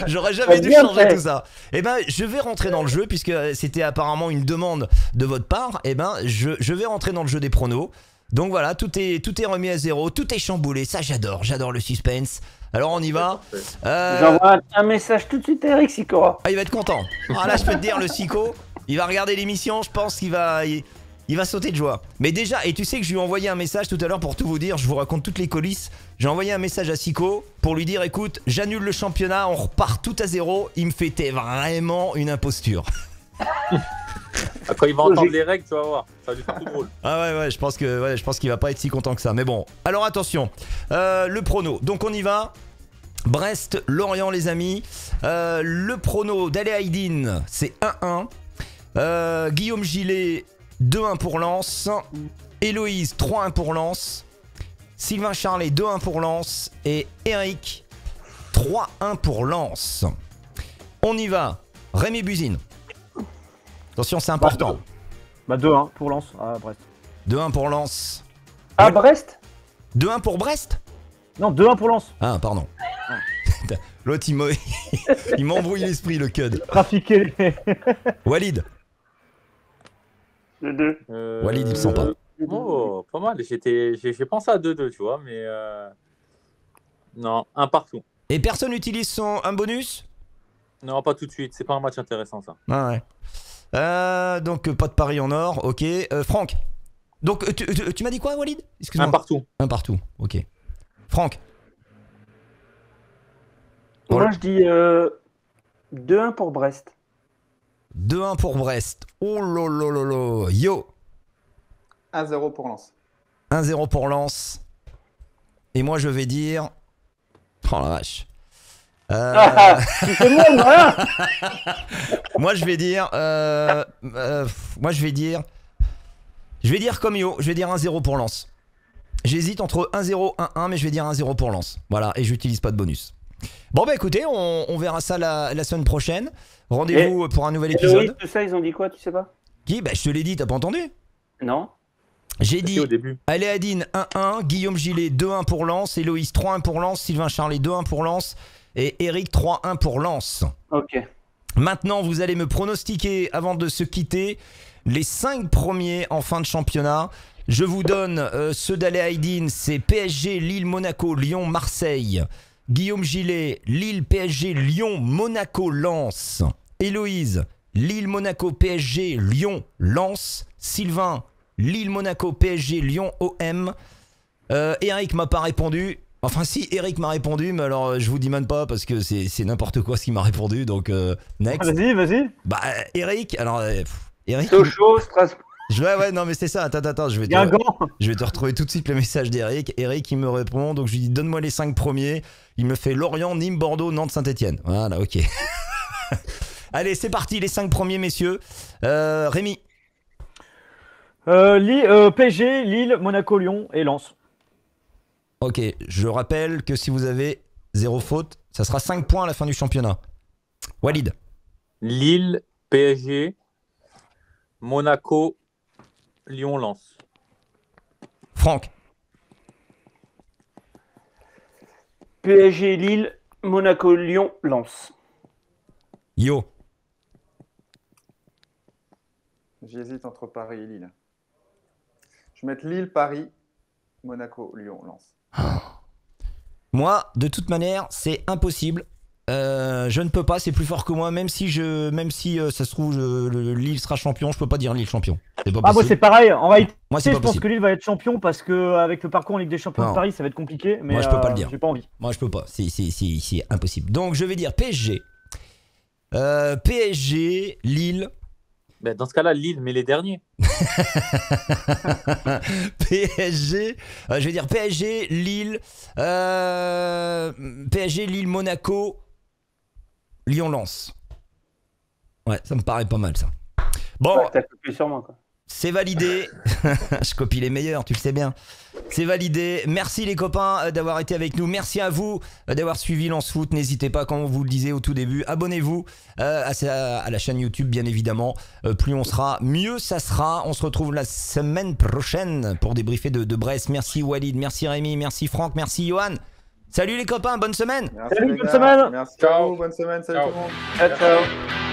J'aurais jamais dû bien changer fait. tout ça. Eh ben je vais rentrer dans le jeu puisque c'était apparemment une demande de votre part. Eh ben je vais rentrer dans le jeu des pronos. Donc voilà, tout est remis à zéro, tout est chamboulé. Ça j'adore le suspense. Alors on y va. J'envoie un message tout de suite à Eric Sicora. Ah, il va être content. Ah là, je peux te dire, le Sico, il va regarder l'émission, je pense qu'il va sauter de joie. Mais déjà, et tu sais que je lui ai envoyé un message tout à l'heure pour tout vous dire, je vous raconte toutes les coulisses. J'ai envoyé un message à Sico pour lui dire, écoute, j'annule le championnat, on repart tout à zéro. Il me fait, t'es vraiment une imposture. Quand il va entendre les règles, tu vas voir. Ça va lui faire tout drôle. Ah ouais, je pense qu'il va pas être si content que ça. Mais bon, alors attention, le prono. Donc on y va. Brest, Lorient les amis. Le prono d'Ale Haïdine, c'est 1-1. Guillaume Gillet, 2-1 pour Lens. Héloïse, 3-1 pour Lens. Sylvain Charlet, 2-1 pour Lens. Et Eric, 3-1 pour Lens. On y va. Rémi Buzine. Attention, c'est important. Bah 2-1 pour Lens à Brest. 2-1 pour Lens. À Brest? 2-1 pour Brest? Non, 2-1 pour Lens. Ah, pardon. L'autre, il m'embrouille l'esprit, le cud. Trafiquer les... Walid. Le 2. Walid, il le sent pas. Oh, pas mal. J'ai pensé à 2-2, tu vois, mais non, un partout. Et personne n'utilise un bonus? Non, pas tout de suite. C'est pas un match intéressant, ça. Ah ouais. Donc, pas de pari en or, ok. Franck. Donc, tu m'as dit quoi, Walid? Excuse-moi. Un partout. Un partout, ok. Franck. Moi, je dis 2-1 pour Brest. 2-1 pour Brest. Oh lolo. Yo. 1-0 pour Lens. 1-0 pour Lens. Et moi, je vais dire... Oh la vache. Tu fais même rien. Moi, je vais dire... Je vais dire comme Yo. Je vais dire 1-0 pour Lens. J'hésite entre 1-0 1-1, mais je vais dire 1-0 pour Lens. Voilà, et j'utilise pas de bonus. Bon bah écoutez, on verra ça la semaine prochaine. Rendez-vous pour un nouvel Héloïse, épisode. tout ça, ils ont dit quoi, tu sais pas? Qui? Bah je te l'ai dit, t'as pas entendu? Non. J'ai Si, dit au début. Aléadine 1-1, Guillaume Gillet 2-1 pour Lens, Héloïse 3-1 pour Lens, Sylvain Charlet 2-1 pour Lens et Eric 3-1 pour Lens. Ok. Maintenant, vous allez me pronostiquer avant de se quitter les 5 premiers en fin de championnat. Je vous donne ceux d'Ale Haïdine, c'est PSG, Lille, Monaco, Lyon, Marseille. Guillaume Gillet, Lille, PSG, Lyon, Monaco, Lens. Héloïse, Lille, Monaco, PSG, Lyon, Lens. Sylvain, Lille, Monaco, PSG, Lyon, OM. Eric m'a pas répondu. Enfin si, Eric m'a répondu, mais alors je vous dis même pas parce que c'est n'importe quoi ce qu'il m'a répondu, donc next. Vas-y. Bah Eric, alors Eric... Sochaux, Strasbourg. Ouais, non mais c'est ça, attends, je vais Guingamp. te retrouver tout de suite le message d'Eric. Eric il me répond, donc je lui dis donne-moi les 5 premiers. Il me fait Lorient, Nîmes, Bordeaux, Nantes, Saint-Etienne. Voilà, ok. Allez, c'est parti, les 5 premiers messieurs. Rémi. PSG, Lille, Monaco, Lyon et Lens. Ok, je rappelle que si vous avez 0 faute, ça sera 5 points à la fin du championnat. Walid. Lille, PSG, Monaco, Lyon, Lens. Franck. PSG, Lille, Monaco, Lyon, Lens. Yo. J'hésite entre Paris et Lille. Je vais mettre Lille, Paris, Monaco, Lyon, Lens. Moi, de toute manière, c'est impossible. Je ne peux pas, c'est plus fort que moi. Même si ça se trouve Lille sera champion, je peux pas dire Lille champion. C'est pas Ah, moi possible. c'est pareil. En réalité, Moi, c'est je pas pense possible. que Lille va être champion parce que avec le parcours en Ligue des Champions Non. de Paris, ça va être compliqué. Mais Moi, je peux pas le dire. J'ai pas envie. Moi, je peux pas. C'est impossible. Donc, je vais dire PSG. PSG, Lille. Ben, dans ce cas-là, Lille, mais les derniers. PSG. Je vais dire PSG, Lille. PSG, Lille, Monaco. Lyon-Lens. Ouais, ça me paraît pas mal ça. Bon, Ouais, t'as copié sur moi, quoi. c'est validé. Je copie les meilleurs, tu le sais bien. C'est validé. Merci les copains d'avoir été avec nous. Merci à vous d'avoir suivi Lance Foot. N'hésitez pas, comme on vous le disait au tout début, abonnez-vous à la chaîne YouTube, bien évidemment. Plus on sera, mieux ça sera. On se retrouve la semaine prochaine pour débriefer de Brest. Merci Walid, merci Rémi, merci Franck, merci Johan. Salut les copains, bonne semaine. Merci, Salut, les bonne gars. semaine. Merci à Ciao. vous, bonne semaine, salut Ciao. tout le monde. Ciao, ciao.